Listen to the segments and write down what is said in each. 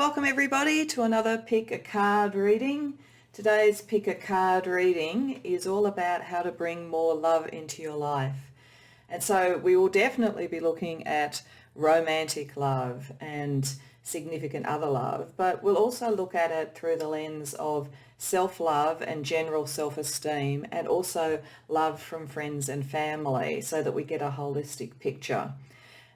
Welcome everybody to another Pick a Card reading. Today's Pick a Card reading is all about how to bring more love into your life. And so we will definitely be looking at romantic love and significant other love, but we'll also look at it through the lens of self-love and general self-esteem, and also love from friends and family, so that we get a holistic picture.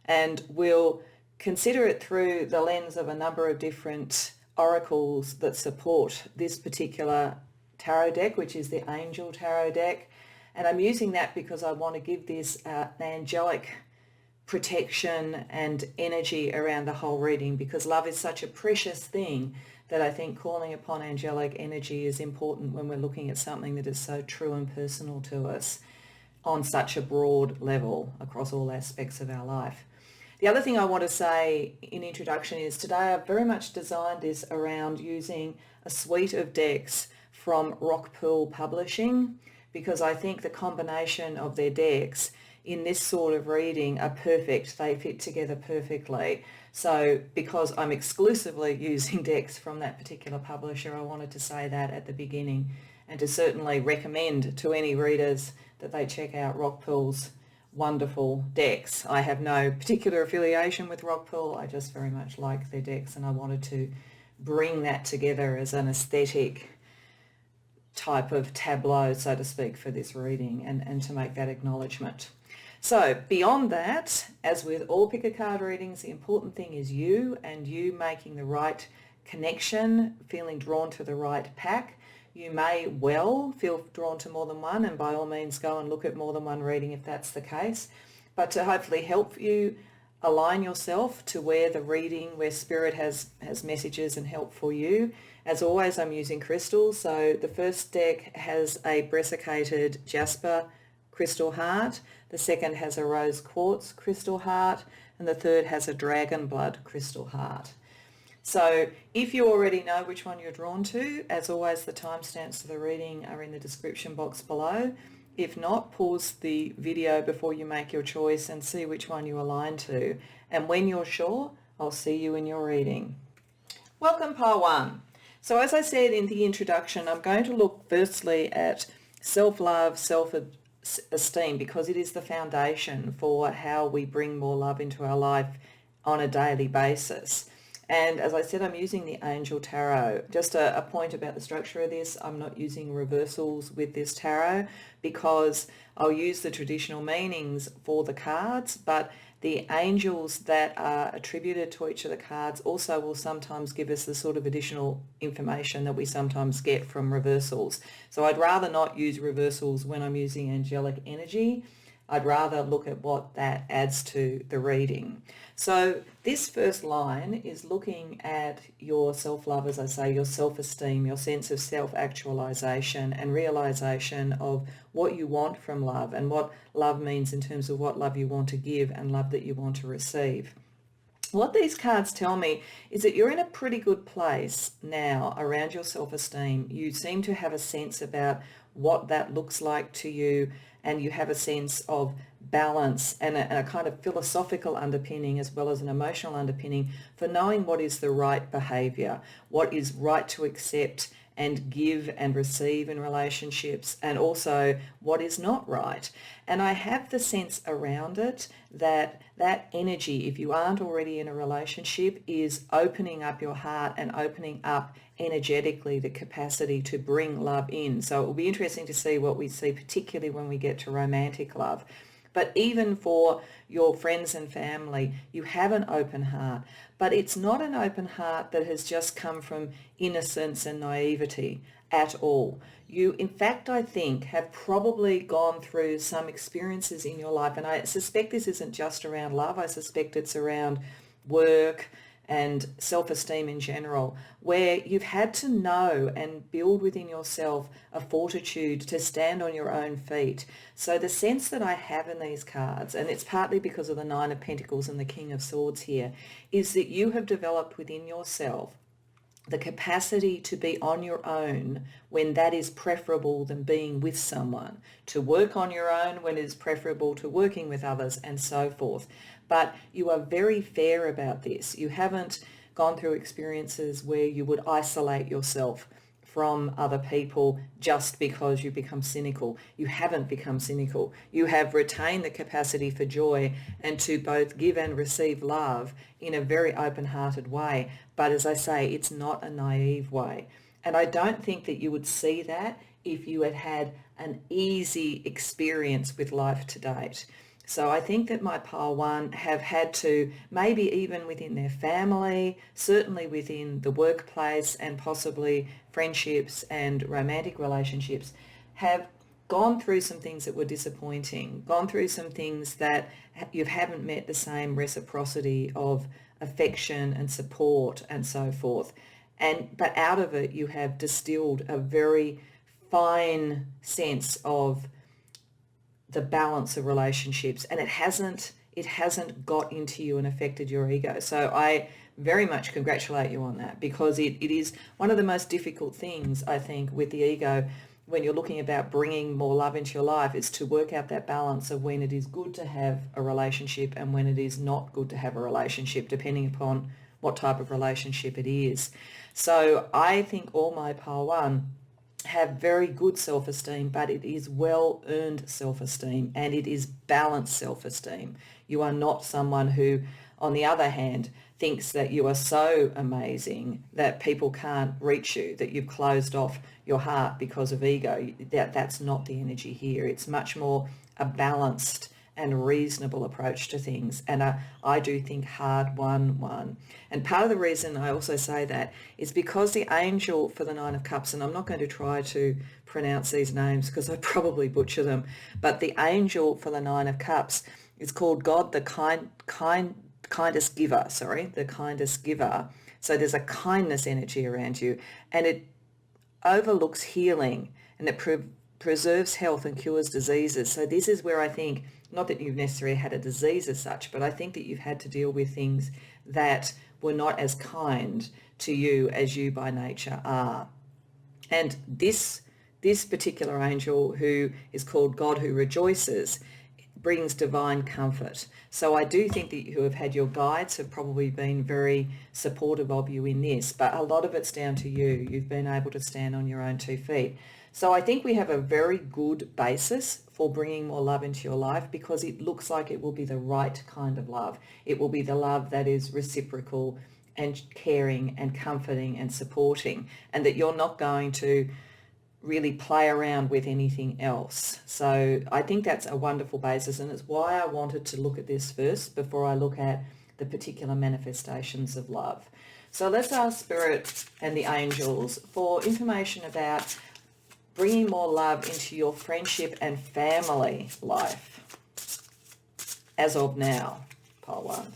And we'll consider it through the lens of a number of different oracles that support this particular tarot deck, which is the Angel Tarot deck. And I'm using that because I want to give this an angelic protection and energy around the whole reading, because love is such a precious thing that I think calling upon angelic energy is important when we're looking at something that is so true and personal to us on such a broad level across all aspects of our life. The other thing I want to say in introduction is today I've very much designed this around using a suite of decks from Rockpool Publishing, because I think the combination of their decks in this sort of reading are perfect. They fit together perfectly. So because I'm exclusively using decks from that particular publisher, I wanted to say that at the beginning, and to certainly recommend to any readers that they check out Rockpool's wonderful decks. I have no particular affiliation with Rockpool. I just very much like their decks, and I wanted to bring that together as an aesthetic type of tableau, so to speak, for this reading, and to make that acknowledgement. So beyond that, as with all Pick a Card readings, the important thing is you, and you making the right connection, feeling drawn to the right pack. You may well feel drawn to more than one, and by all means go and look at more than one reading if that's the case. But to hopefully help you align yourself to where the reading, where Spirit has messages and help for you, as always I'm using crystals. So the first deck has a brescicated jasper crystal heart, the second has a rose quartz crystal heart, and the third has a dragon blood crystal heart. So if you already know which one you're drawn to, as always the timestamps for the reading are in the description box below. If not, pause the video before you make your choice and see which one you align to. And when you're sure, I'll see you in your reading. Welcome, Pile 1. So as I said in the introduction, I'm going to look firstly at self-love, self-esteem, because it is the foundation for how we bring more love into our life on a daily basis. And as I said, I'm using the Angel Tarot. Just a point about the structure of this, I'm not using reversals with this tarot because I'll use the traditional meanings for the cards, but the angels that are attributed to each of the cards also will sometimes give us the sort of additional information that we sometimes get from reversals. So I'd rather not use reversals when I'm using angelic energy. I'd rather look at what that adds to the reading. So this first line is looking at your self-love, as I say, your self-esteem, your sense of self-actualization and realization of what you want from love and what love means in terms of what love you want to give and love that you want to receive. What these cards tell me is that you're in a pretty good place now around your self-esteem. You seem to have a sense about what that looks like to you, and you have a sense of balance and a kind of philosophical underpinning as well as an emotional underpinning for knowing what is the right behaviour, what is right to accept and give and receive in relationships, and also what is not right. And I have the sense around it that that energy, if you aren't already in a relationship, is opening up your heart and opening up energetically the capacity to bring love in. So it will be interesting to see what we see, particularly when we get to romantic love. But even for your friends and family, you have an open heart, but it's not an open heart that has just come from innocence and naivety at all. You, in fact, I think, have probably gone through some experiences in your life, and I suspect this isn't just around love. I suspect it's around work and self-esteem in general, where you've had to know and build within yourself a fortitude to stand on your own feet. So the sense that I have in these cards, and it's partly because of the Nine of Pentacles and the King of Swords here, is that you have developed within yourself the capacity to be on your own when that is preferable than being with someone, to work on your own when it is preferable to working with others, and so forth. But you are very fair about this. You haven't gone through experiences where you would isolate yourself from other people just because you become cynical. You haven't become cynical. You have retained the capacity for joy and to both give and receive love in a very open-hearted way. But as I say, it's not a naive way. And I don't think that you would see that if you had had an easy experience with life to date. So I think that my Pile 1 have had to, maybe even within their family, certainly within the workplace and possibly friendships and romantic relationships, have gone through some things that were disappointing, gone through some things that you haven't met the same reciprocity of affection and support and so forth. But out of it, you have distilled a very fine sense of the balance of relationships, and it hasn't got into you and affected your ego. So I very much congratulate you on that, because it is one of the most difficult things, I think, with the ego when you're looking about bringing more love into your life, is to work out that balance of when it is good to have a relationship and when it is not good to have a relationship, depending upon what type of relationship it is. So I think all my Pile 1 have very good self-esteem, but it is well-earned self-esteem and it is balanced self-esteem. You are not someone who, on the other hand, thinks that you are so amazing that people can't reach you, that you've closed off your heart because of ego. That's not the energy here. It's much more a balanced and reasonable approach to things, and I do think hard won. And part of the reason I also say that is because the angel for the Nine of Cups, and I'm not going to try to pronounce these names because I probably butcher them, but the angel for the Nine of Cups is called God, the kindest giver. The kindest giver. So there's a kindness energy around you, and it overlooks healing, and it preserves health and cures diseases. So this is where I think, not that you've necessarily had a disease as such, but I think that you've had to deal with things that were not as kind to you as you by nature are. And this particular angel, who is called God who rejoices, brings divine comfort. So I do think that you have had, your guides have probably been very supportive of you in this, but a lot of it's down to you. You've been able to stand on your own 2 feet. So I think we have a very good basis for bringing more love into your life, because it looks like it will be the right kind of love. It will be the love that is reciprocal and caring and comforting and supporting, and that you're not going to really play around with anything else. So I think that's a wonderful basis, and it's why I wanted to look at this first before I look at the particular manifestations of love. So let's ask Spirit and the angels for information about bringing more love into your friendship and family life as of now, Pile 1.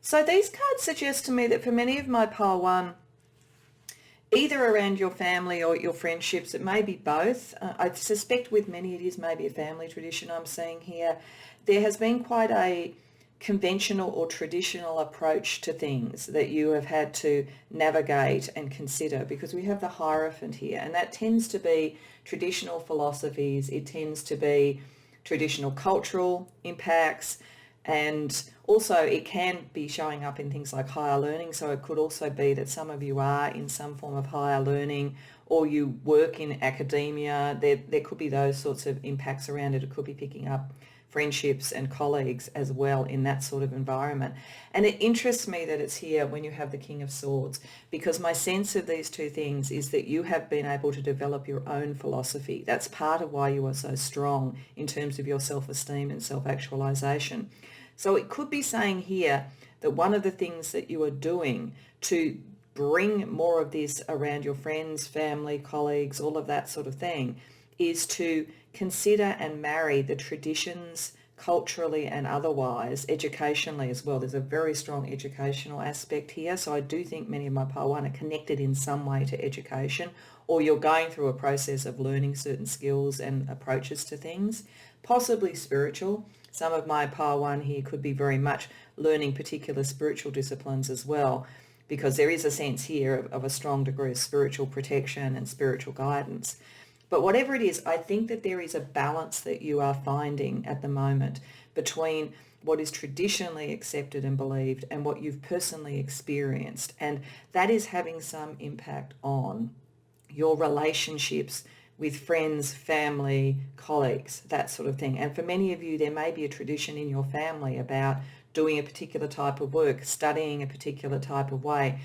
So these cards suggest to me that for many of my Pile 1, either around your family or your friendships, it may be both. I suspect with many it is maybe a family tradition I'm seeing here. There has been quite a conventional or traditional approach to things that you have had to navigate and consider, because we have the Hierophant here, and that tends to be traditional philosophies. It tends to be traditional cultural impacts, and also it can be showing up in things like higher learning. So it could also be that some of you are in some form of higher learning, or you work in academia. There could be those sorts of impacts around it. It could be picking up friendships and colleagues as well in that sort of environment. And it interests me that it's here when you have the King of Swords, because my sense of these two things is that you have been able to develop your own philosophy. That's part of why you are so strong in terms of your self-esteem and self-actualization. So it could be saying here that one of the things that you are doing to bring more of this around your friends, family, colleagues, all of that sort of thing, is to consider and marry the traditions culturally and otherwise, educationally as well. There's a very strong educational aspect here. So I do think many of my Pile 1 are connected in some way to education, or you're going through a process of learning certain skills and approaches to things, possibly spiritual. Some of my Pile 1 here could be very much learning particular spiritual disciplines as well. because there is a sense here of a strong degree of spiritual protection and spiritual guidance. But whatever it is, I think that there is a balance that you are finding at the moment between what is traditionally accepted and believed and what you've personally experienced. And that is having some impact on your relationships with friends, family, colleagues, that sort of thing. And for many of you, there may be a tradition in your family about doing a particular type of work, studying a particular type of way,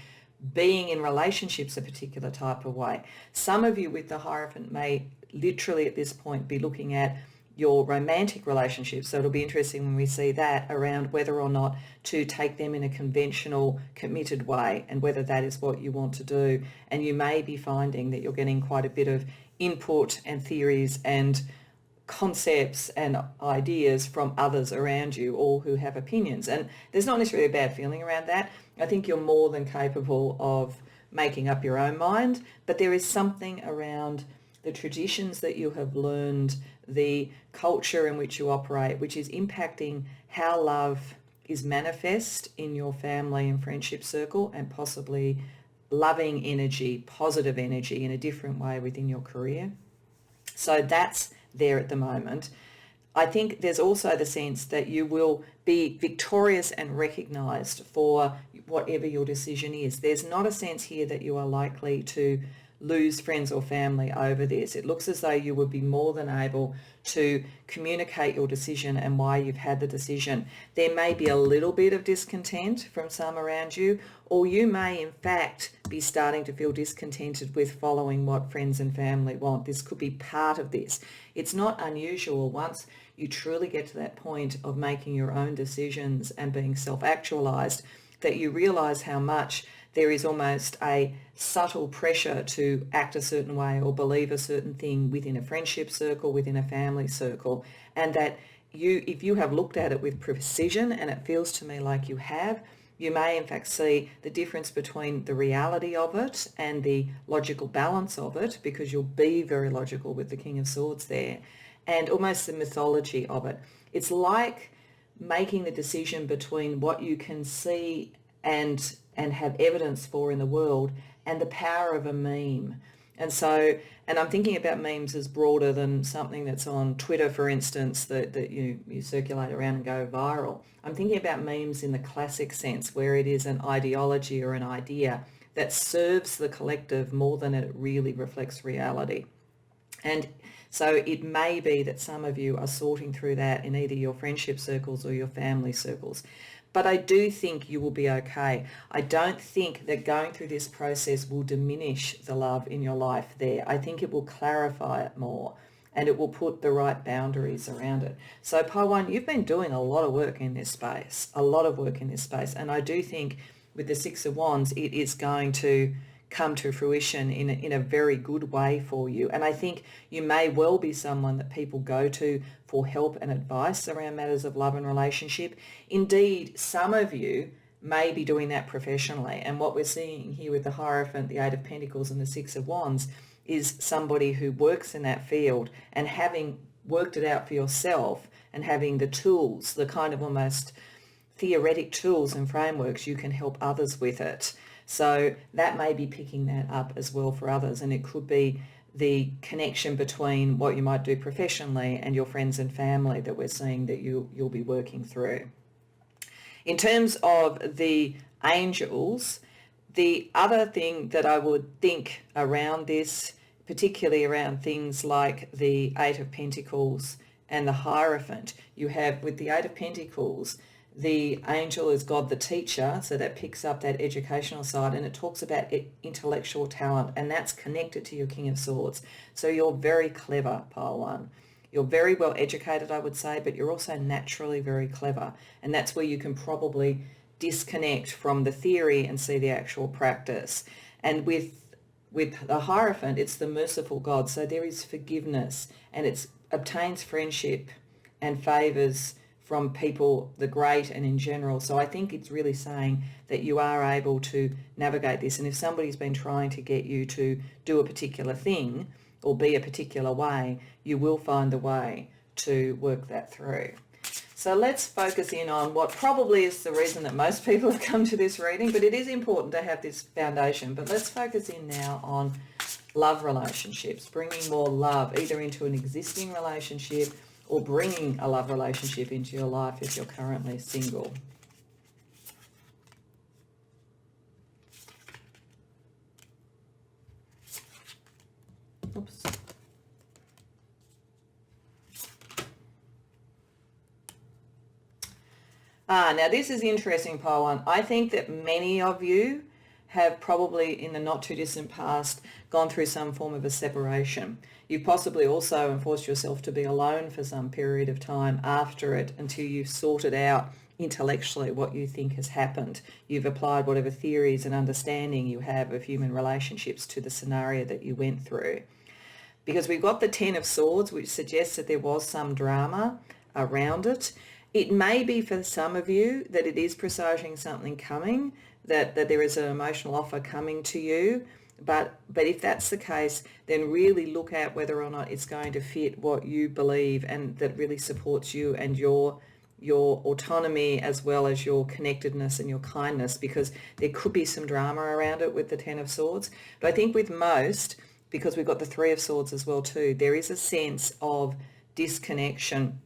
being in relationships a particular type of way. Some of you with the Hierophant may literally at this point be looking at your romantic relationships. So it'll be interesting when we see that around whether or not to take them in a conventional, committed way and whether that is what you want to do. And you may be finding that you're getting quite a bit of input and theories and concepts and ideas from others around you, all who have opinions. And there's not necessarily a bad feeling around that. I think you're more than capable of making up your own mind, but there is something around the traditions that you have learned, the culture in which you operate, which is impacting how love is manifest in your family and friendship circle, and possibly loving energy, positive energy in a different way within your career. So that's there at the moment. I think there's also the sense that you will be victorious and recognised for whatever your decision is. There's not a sense here that you are likely to lose friends or family over this. It looks as though you would be more than able to communicate your decision and why you've had the decision. There may be a little bit of discontent from some around you, or you may in fact be starting to feel discontented with following what friends and family want. This could be part of this. It's not unusual once you truly get to that point of making your own decisions and being self-actualized that you realize how much there is almost a subtle pressure to act a certain way or believe a certain thing within a friendship circle, within a family circle, and that if you have looked at it with precision, and it feels to me like you have, you may in fact see the difference between the reality of it and the logical balance of it, because you'll be very logical with the King of Swords there, and almost the mythology of it. It's like making the decision between what you can see and have evidence for in the world and the power of a meme. And I'm thinking about memes as broader than something that's on Twitter, for instance, that you circulate around and go viral. I'm thinking about memes in the classic sense, where it is an ideology or an idea that serves the collective more than it really reflects reality. And so it may be that some of you are sorting through that in either your friendship circles or your family circles. But I do think you will be okay. I don't think that going through this process will diminish the love in your life there. I think it will clarify it more, and it will put the right boundaries around it. So Pile 1, you've been doing a lot of work in this space, And I do think with the Six of Wands, it is going to come to fruition in a very good way for you. And I think you may well be someone that people go to for help and advice around matters of love and relationship. Indeed, some of you may be doing that professionally. And what we're seeing here with the Hierophant, the Eight of Pentacles and the Six of Wands is somebody who works in that field, and having worked it out for yourself and having the tools, the kind of almost theoretic tools and frameworks, you can help others with it. So that may be picking that up as well for others, and it could be the connection between what you might do professionally and your friends and family that we're seeing that you'll be working through. In terms of the angels, the other thing that I would think around this, particularly around things like the Eight of Pentacles and the Hierophant, you have with the Eight of Pentacles, the angel is God the teacher, so that picks up that educational side, and it talks about intellectual talent, and that's connected to your King of Swords. So you're very clever, Pile 1. You're very well educated, I would say, but you're also naturally very clever, and that's where you can probably disconnect from the theory and see the actual practice. And with the Hierophant, it's the merciful God, so there is forgiveness, and it obtains friendship and favours from people, the great and in general. So I think it's really saying that you are able to navigate this. And if somebody's been trying to get you to do a particular thing or be a particular way, you will find the way to work that through. So let's focus in on what probably is the reason that most people have come to this reading, but it is important to have this foundation. But let's focus in now on love relationships, bringing more love either into an existing relationship or bringing a love relationship into your life if you're currently single. Oops. Now this is interesting, pile one. I think that many of you have probably in the not too distant past gone through some form of a separation. You've possibly also enforced yourself to be alone for some period of time after it until you've sorted out intellectually what you think has happened. You've applied whatever theories and understanding you have of human relationships to the scenario that you went through. Because we've got the Ten of Swords, which suggests that there was some drama around it. It may be for some of you that it is presaging something coming, that there is an emotional offer coming to you. But if that's the case, then really look at whether or not it's going to fit what you believe and that really supports you and your autonomy as well as your connectedness and your kindness, because there could be some drama around it with the Ten of Swords. But I think with most, because we've got the Three of Swords as well too, there is a sense of disconnection,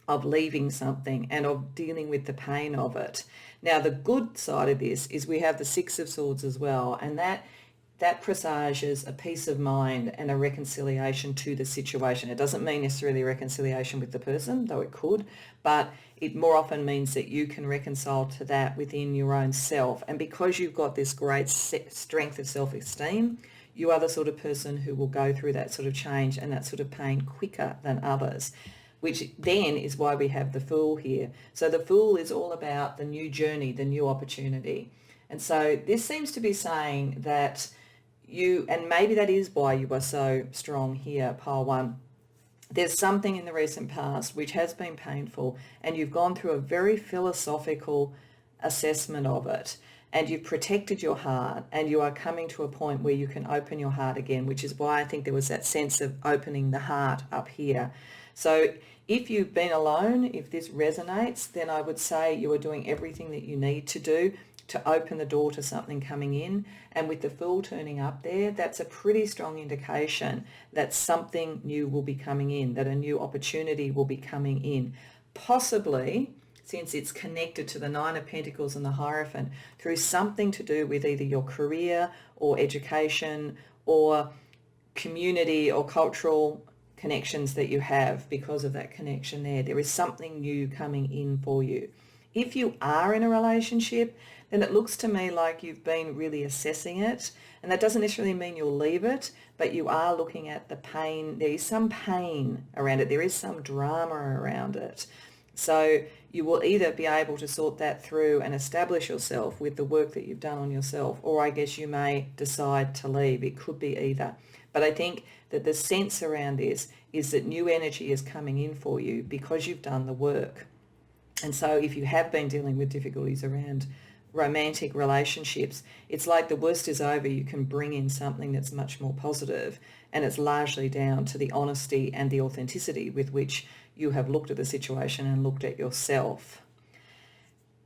of leaving something and of dealing with the pain of it. Now, the good side of this is we have the Six of Swords as well, and that presages a peace of mind and a reconciliation to the situation. It doesn't mean necessarily reconciliation with the person, though it could, but it more often means that you can reconcile to that within your own self. And because you've got this great strength of self-esteem, you are the sort of person who will go through that sort of change and that sort of pain quicker than others, which then is why we have the Fool here. So the Fool is all about the new journey, the new opportunity. And so this seems to be saying that you, and maybe that is why you are so strong here, pile one, there's something in the recent past which has been painful and you've gone through a very philosophical assessment of it. And you've protected your heart and you are coming to a point where you can open your heart again, which is why I think there was that sense of opening the heart up here. So if you've been alone, if this resonates, then I would say you are doing everything that you need to do to open the door to something coming in. And with the Fool turning up there, that's a pretty strong indication that something new will be coming in, that a new opportunity will be coming in. Possibly, since it's connected to the Nine of Pentacles and the Hierophant, through something to do with either your career or education or community or cultural connections that you have. Because of that connection there is something new coming in for you. If you are in a relationship, then it looks to me like you've been really assessing it, and that doesn't necessarily mean you'll leave it, but you are looking at the pain. There is some pain around it, there is some drama around it. So you will either be able to sort that through and establish yourself with the work that you've done on yourself, or I guess you may decide to leave. It could be either. But I think that the sense around this is that new energy is coming in for you because you've done the work. And so if you have been dealing with difficulties around romantic relationships, it's like the worst is over. You can bring in something that's much more positive, and it's largely down to the honesty and the authenticity with which you have looked at the situation and looked at yourself.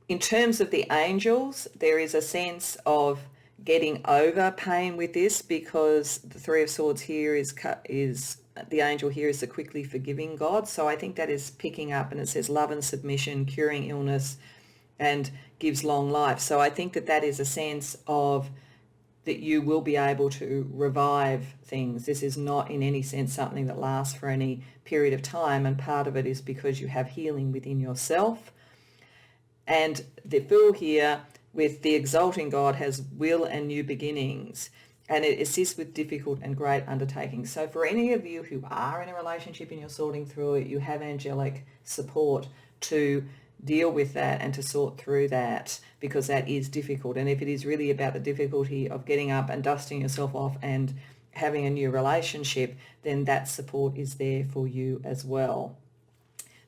In terms of the angels, there is a sense of getting over pain with this, because the Three of Swords here is the angel here is the quickly forgiving God. So I think that is picking up, and it says love and submission, curing illness, and gives long life. So I think that is a sense of that you will be able to revive things. This is not in any sense something that lasts for any period of time, and part of it is because you have healing within yourself. And the Fool here with the exalting God has will and new beginnings, and it assists with difficult and great undertakings. So for any of you who are in a relationship and you're sorting through it, you have angelic support to deal with that and to sort through that, because that is difficult. And if it is really about the difficulty of getting up and dusting yourself off and having a new relationship, then that support is there for you as well.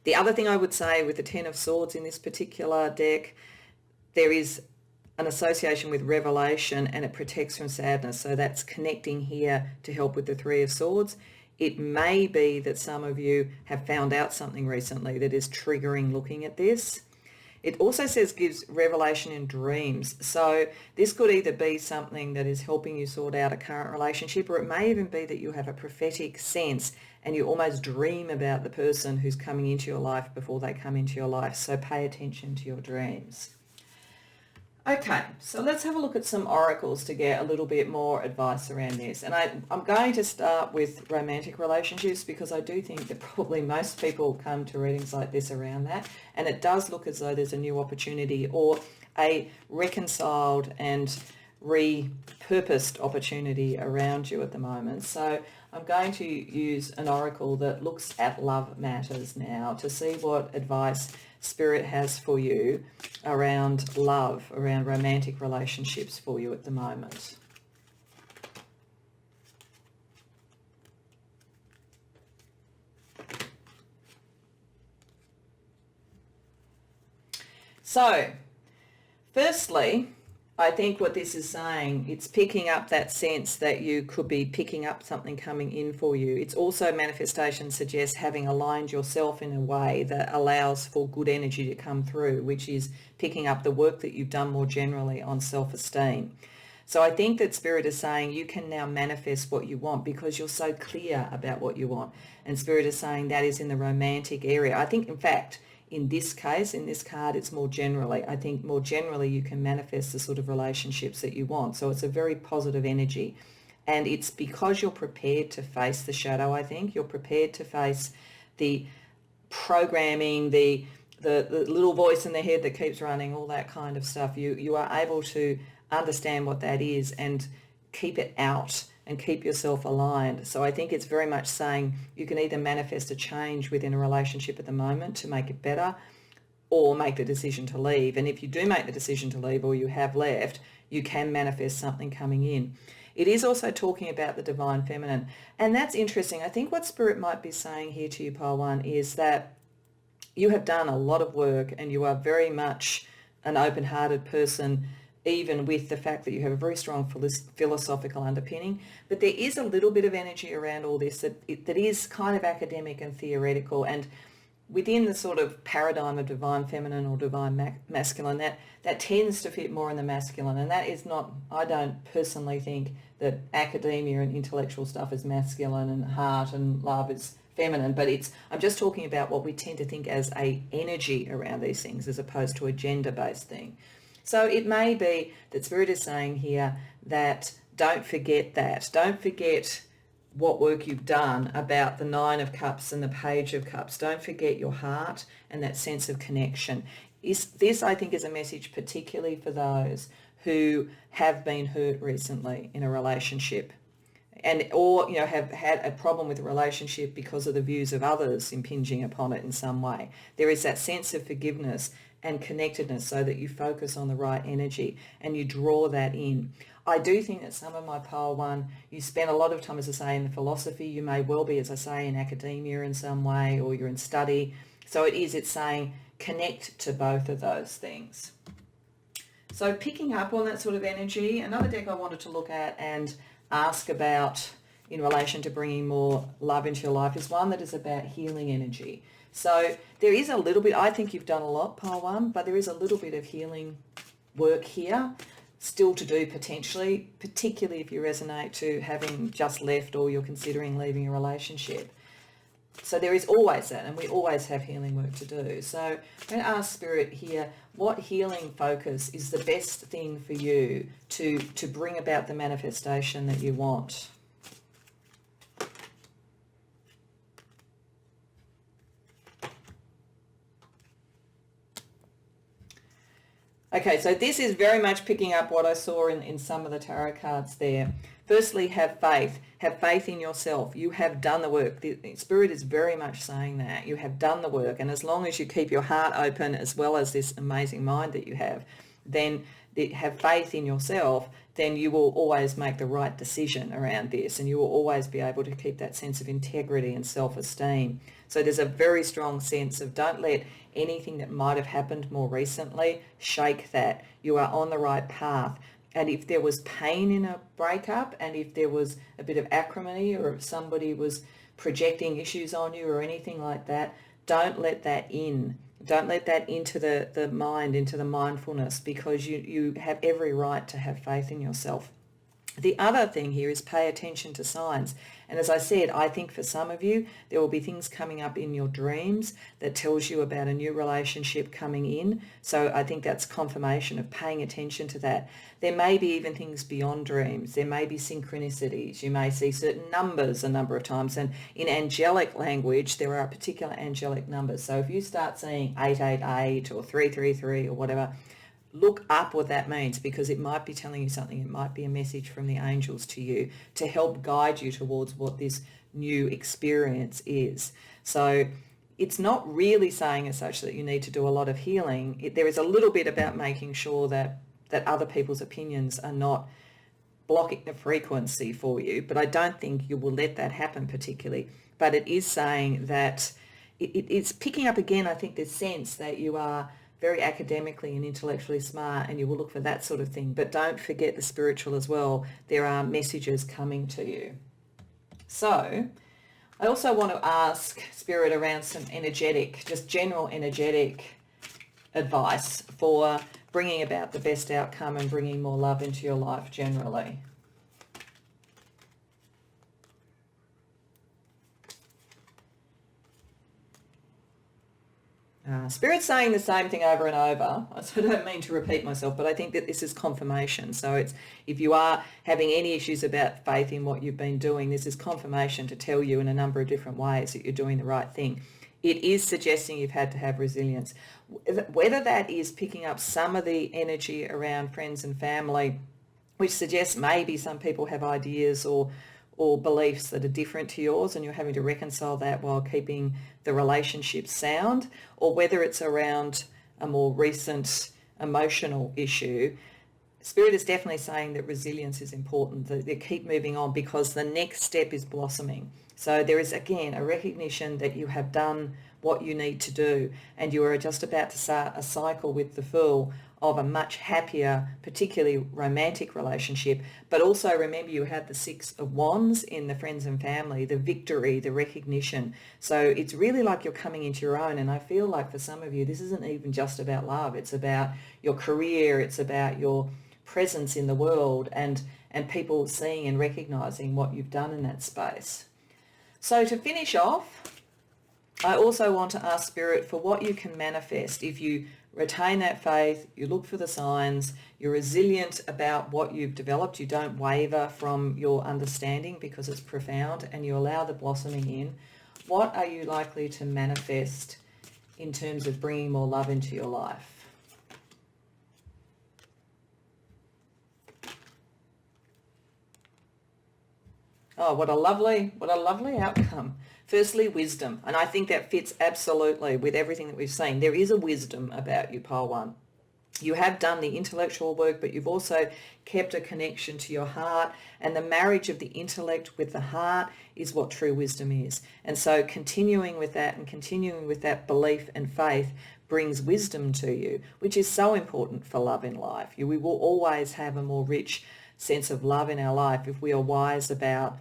The other thing I would say with the Ten of Swords in this particular deck, there is an association with revelation, and it protects from sadness. So that's connecting here to help with the Three of Swords. It may be that some of you have found out something recently that is triggering looking at this. It also says gives revelation in dreams. So this could either be something that is helping you sort out a current relationship, or it may even be that you have a prophetic sense and you almost dream about the person who's coming into your life before they come into your life. So pay attention to your dreams. Okay, so let's have a look at some oracles to get a little bit more advice around this. And I'm going to start with romantic relationships because I do think that probably most people come to readings like this around that. And it does look as though there's a new opportunity or a reconciled and repurposed opportunity around you at the moment. So I'm going to use an oracle that looks at love matters now to see what advice Spirit has for you around love, around romantic relationships for you at the moment. So, firstly, I think what this is saying, it's picking up that sense that you could be picking up something coming in for you. It's also, manifestation suggests having aligned yourself in a way that allows for good energy to come through, which is picking up the work that you've done more generally on self-esteem. So I think that Spirit is saying you can now manifest what you want because you're so clear about what you want. And Spirit is saying that is in the romantic area. I think, in fact, in this case, in this card, it's more generally. I think more generally you can manifest the sort of relationships that you want. So it's a very positive energy. And it's because you're prepared to face the shadow, I think. You're prepared to face the programming, the little voice in the head that keeps running, all that kind of stuff. You are able to understand what that is and keep it out and keep yourself aligned. So I think it's very much saying you can either manifest a change within a relationship at the moment to make it better, or make the decision to leave. And if you do make the decision to leave, or you have left, you can manifest something coming in. It is also talking about the divine feminine. And that's interesting. I think what Spirit might be saying here to you, Pile 1, is that you have done a lot of work and you are very much an open-hearted person, even with the fact that you have a very strong philosophical underpinning. But there is a little bit of energy around all this that is kind of academic and theoretical, and within the sort of paradigm of divine feminine or divine masculine, that tends to fit more in the masculine. And that is not, I don't personally think that academia and intellectual stuff is masculine and heart and love is feminine, but I'm just talking about what we tend to think as a energy around these things as opposed to a gender-based thing. So it may be that Spirit is saying here that don't forget that. Don't forget what work you've done about the 9 of Cups and the Page of Cups. Don't forget your heart and that sense of connection. This, I think, is a message particularly for those who have been hurt recently in a relationship, or have had a problem with a relationship because of the views of others impinging upon it in some way. There is that sense of forgiveness and connectedness so that you focus on the right energy and you draw that in. I do think that some of my Pile 1, you spend a lot of time, as I say, in the philosophy. You may well be, as I say, in academia in some way, or you're in study. So it's saying connect to both of those things. So picking up on that sort of energy, another deck I wanted to look at and ask about in relation to bringing more love into your life is one that is about healing energy. So there is a little bit, I think you've done a lot, Pile 1, but there is a little bit of healing work here still to do potentially, particularly if you resonate to having just left or you're considering leaving a relationship. So there is always that, and we always have healing work to do. So I'm going to ask Spirit here, what healing focus is the best thing for you to bring about the manifestation that you want? Okay, so this is very much picking up what I saw in some of the tarot cards there. Firstly, have faith. Have faith in yourself. You have done the work. The Spirit is very much saying that. You have done the work. And as long as you keep your heart open as well as this amazing mind that you have, then have faith in yourself, then you will always make the right decision around this, and you will always be able to keep that sense of integrity and self-esteem. So there's a very strong sense of don't let anything that might have happened more recently shake that. You are on the right path. And if there was pain in a breakup, and if there was a bit of acrimony, or if somebody was projecting issues on you or anything like that, don't let that in. Don't let that into the mind, into the mindfulness, because you have every right to have faith in yourself. The other thing here is pay attention to signs. And as I said, I think for some of you, there will be things coming up in your dreams that tells you about a new relationship coming in. So I think that's confirmation of paying attention to that. There may be even things beyond dreams. There may be synchronicities. You may see certain numbers a number of times. And in angelic language, there are particular angelic numbers. So if you start seeing 888 or 333 or whatever, look up what that means, because it might be telling you something. It might be a message from the angels to you to help guide you towards what this new experience is. So it's not really saying as such that you need to do a lot of healing. There is a little bit about making sure that other people's opinions are not blocking the frequency for you, but I don't think you will let that happen particularly. But it is saying that it's picking up again, I think, this sense that you are very academically and intellectually smart, and you will look for that sort of thing. But don't forget the spiritual as well. There are messages coming to you. So I also want to ask Spirit around some energetic, just general energetic advice for bringing about the best outcome and bringing more love into your life generally. Spirit's saying the same thing over and over. So I don't mean to repeat myself, but I think that this is confirmation. So it's, if you are having any issues about faith in what you've been doing, this is confirmation to tell you in a number of different ways that you're doing the right thing. It is suggesting you've had to have resilience. Whether that is picking up some of the energy around friends and family, which suggests maybe some people have ideas or beliefs that are different to yours, and you're having to reconcile that while keeping the relationship sound, or whether it's around a more recent emotional issue, Spirit is definitely saying that resilience is important, that they keep moving on, because the next step is blossoming. So there is, again, a recognition that you have done what you need to do, and you are just about to start a cycle with the Fool of a much happier, particularly romantic relationship. But also remember, you had the Six of Wands in the friends and family, the victory, the recognition. So it's really like you're coming into your own. And I feel like for some of you, this isn't even just about love. It's about your career. It's about your presence in the world, and people seeing and recognizing what you've done in that space. So to finish off, I also want to ask Spirit for what you can manifest if you retain that faith, you look for the signs, you're resilient about what you've developed, you don't waver from your understanding because it's profound, and you allow the blossoming in. What are you likely to manifest in terms of bringing more love into your life? Oh, what a lovely outcome. Firstly, wisdom. And I think that fits absolutely with everything that we've seen. There is a wisdom about you, Pile 1. You have done the intellectual work, but you've also kept a connection to your heart. And the marriage of the intellect with the heart is what true wisdom is. And so continuing with that and continuing with that belief and faith brings wisdom to you, which is so important for love in life. We will always have a more rich sense of love in our life if we are wise about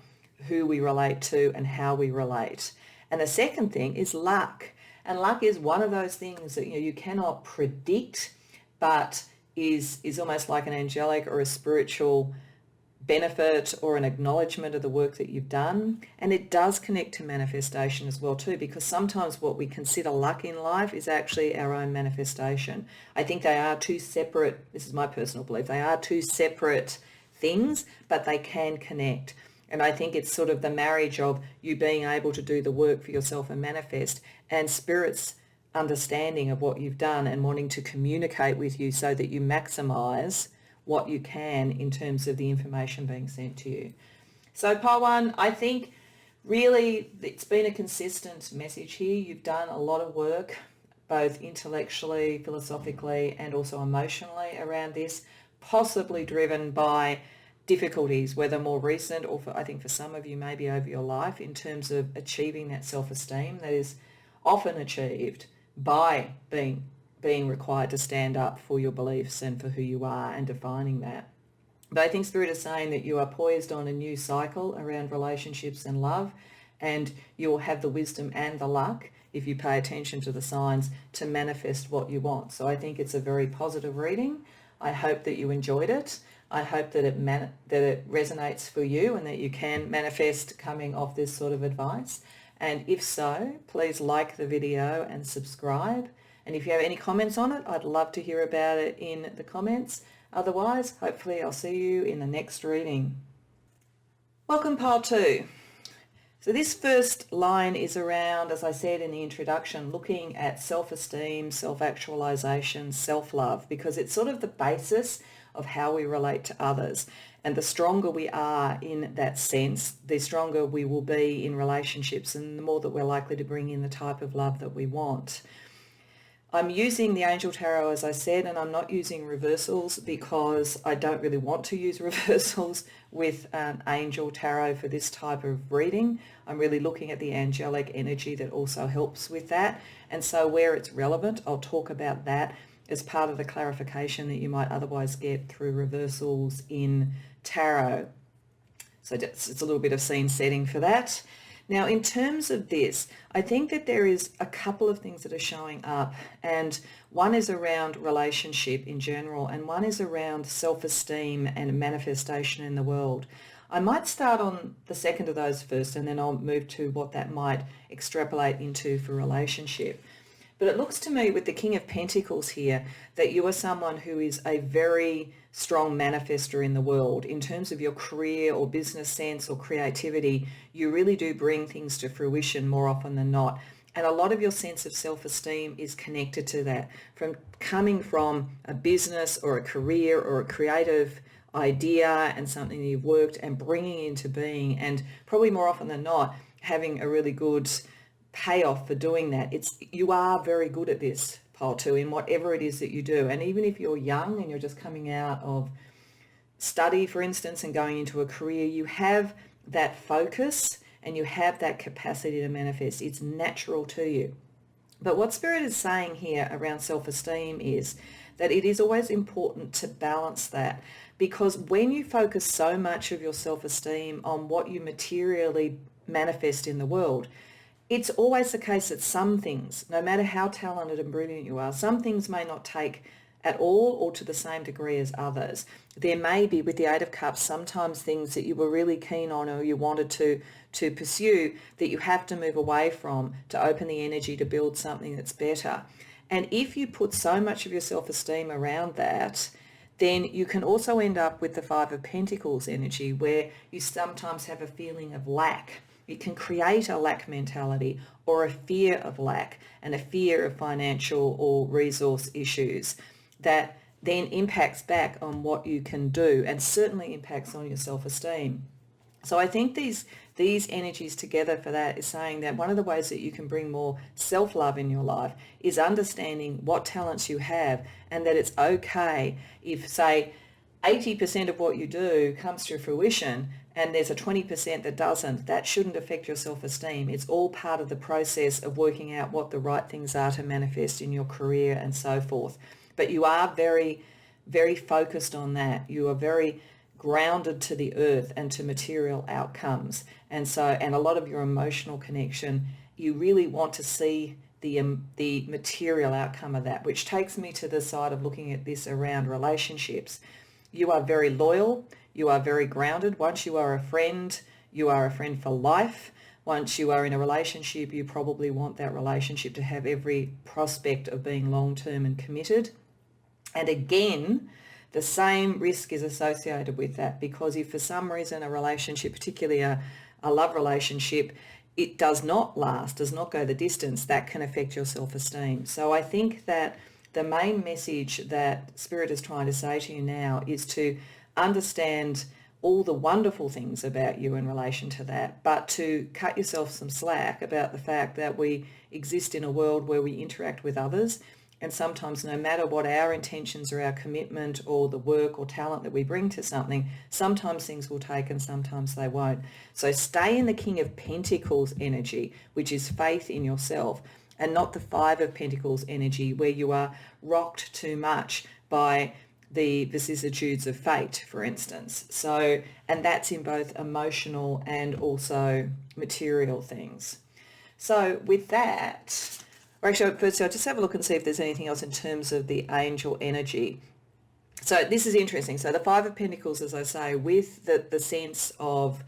who we relate to and how we relate. And the second thing is luck. And luck is one of those things that you cannot predict, but is almost like an angelic or a spiritual benefit or an acknowledgement of the work that you've done. And it does connect to manifestation as well too, because sometimes what we consider luck in life is actually our own manifestation. I think they are two separate, this is my personal belief, they are two separate things, but they can connect. And I think it's sort of the marriage of you being able to do the work for yourself and manifest, and Spirit's understanding of what you've done and wanting to communicate with you so that you maximize what you can in terms of the information being sent to you. So Pile 1, I think really it's been a consistent message here. You've done a lot of work, both intellectually, philosophically, and also emotionally around this, possibly driven by difficulties, whether more recent or I think for some of you maybe over your life, in terms of achieving that self-esteem that is often achieved by being required to stand up for your beliefs and for who you are and defining that. But I think Spirit is saying that you are poised on a new cycle around relationships and love, and you'll have the wisdom and the luck, if you pay attention to the signs, to manifest what you want. So I think it's a very positive reading. I hope that you enjoyed it. I hope that it resonates for you and that you can manifest coming off this sort of advice. And if so, please like the video and subscribe. And if you have any comments on it, I'd love to hear about it in the comments. Otherwise, hopefully I'll see you in the next reading. Welcome, pile 2. So this first line is around, as I said in the introduction, looking at self-esteem, self-actualization, self-love, because it's sort of the basis of how we relate to others. And the stronger we are in that sense, the stronger we will be in relationships, and the more that we're likely to bring in the type of love that we want. I'm using the Angel Tarot, as I said, and I'm not using reversals because I don't really want to use reversals with Angel Tarot for this type of reading. I'm really looking at the angelic energy that also helps with that. And so where it's relevant, I'll talk about that as part of the clarification that you might otherwise get through reversals in tarot. So it's a little bit of scene setting for that. Now, in terms of this, I think that there is a couple of things that are showing up, and one is around relationship in general, and one is around self-esteem and manifestation in the world. I might start on the second of those first, and then I'll move to what that might extrapolate into for relationship. But it looks to me with the King of Pentacles here that you are someone who is a very strong manifester in the world. In terms of your career or business sense or creativity, you really do bring things to fruition more often than not. And a lot of your sense of self-esteem is connected to that, from coming from a business or a career or a creative idea and something that you've worked and bringing into being, and probably more often than not having a really good payoff for doing that. You are very good at this, pile 2, in whatever it is that you do. And even if you're young and you're just coming out of study, for instance, and going into a career, you have that focus and you have that capacity to manifest. It's natural to you. But what Spirit is saying here around self-esteem is that it is always important to balance that, because when you focus so much of your self-esteem on what you materially manifest in the world, it's always the case that some things, no matter how talented and brilliant you are, some things may not take at all or to the same degree as others. There may be, with the Eight of Cups, sometimes things that you were really keen on or you wanted to pursue that you have to move away from to open the energy to build something that's better. And if you put so much of your self-esteem around that, then you can also end up with the Five of Pentacles energy, where you sometimes have a feeling of lack. It can create a lack mentality or a fear of lack and a fear of financial or resource issues that then impacts back on what you can do and certainly impacts on your self-esteem. So I think these energies together for that is saying that one of the ways that you can bring more self-love in your life is understanding what talents you have, and that it's okay if, say, 80% of what you do comes to fruition and there's a 20% that doesn't. That shouldn't affect your self-esteem. It's all part of the process of working out what the right things are to manifest in your career and so forth. But you are very, very focused on that. You are very grounded to the earth and to material outcomes. And a lot of your emotional connection, you really want to see the material outcome of that, which takes me to the side of looking at this around relationships. You are very loyal. You are very grounded. Once you are a friend for life. Once you are in a relationship, you probably want that relationship to have every prospect of being long-term and committed. And again, the same risk is associated with that, because if for some reason a relationship, particularly a love relationship, it does not last, does not go the distance, that can affect your self-esteem. So I think that the main message that Spirit is trying to say to you now is to understand all the wonderful things about you in relation to that, but to cut yourself some slack about the fact that we exist in a world where we interact with others, and sometimes no matter what our intentions or our commitment or the work or talent that we bring to something, sometimes things will take and sometimes they won't. So stay in the King of Pentacles energy, which is faith in yourself, and not the Five of Pentacles energy, where you are rocked too much by the vicissitudes of fate, for instance. So, and that's in both emotional and also material things. So with that, or actually first I'll just have a look and see if there's anything else in terms of the angel energy. So this is interesting. So the Five of Pentacles, as I say, with the sense of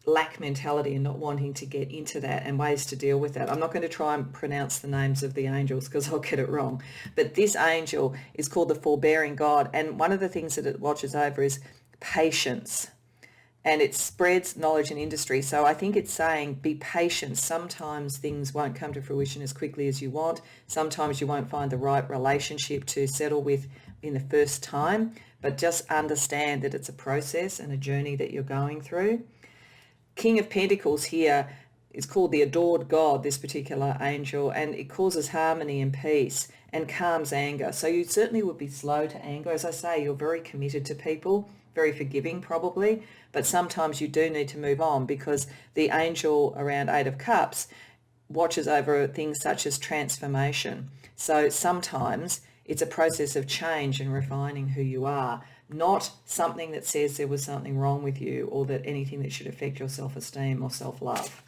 lack mentality and not wanting to get into that and ways to deal with that. I'm not going to try and pronounce the names of the angels because I'll get it wrong. But this angel is called the forbearing God. And one of the things that it watches over is patience. And it spreads knowledge and industry. So I think it's saying be patient. Sometimes things won't come to fruition as quickly as you want. Sometimes you won't find the right relationship to settle with in the first time. But just understand that it's a process and a journey that you're going through. King of Pentacles here is called the adored God, this particular angel, and it causes harmony and peace and calms anger. So you certainly would be slow to anger. As I say, you're very committed to people, very forgiving probably, but sometimes you do need to move on because the angel around Eight of Cups watches over things such as transformation. So sometimes it's a process of change and refining who you are, not something that says there was something wrong with you or that anything that should affect your self-esteem or self-love.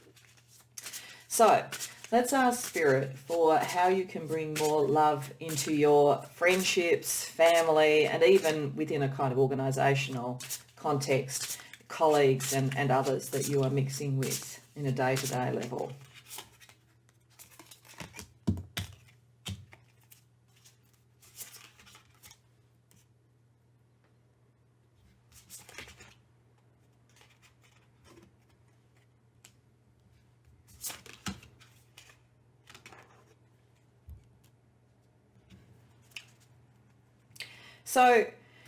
So let's ask Spirit for how you can bring more love into your friendships, family, and even within a kind of organisational context, colleagues and others that you are mixing with in a day-to-day level. So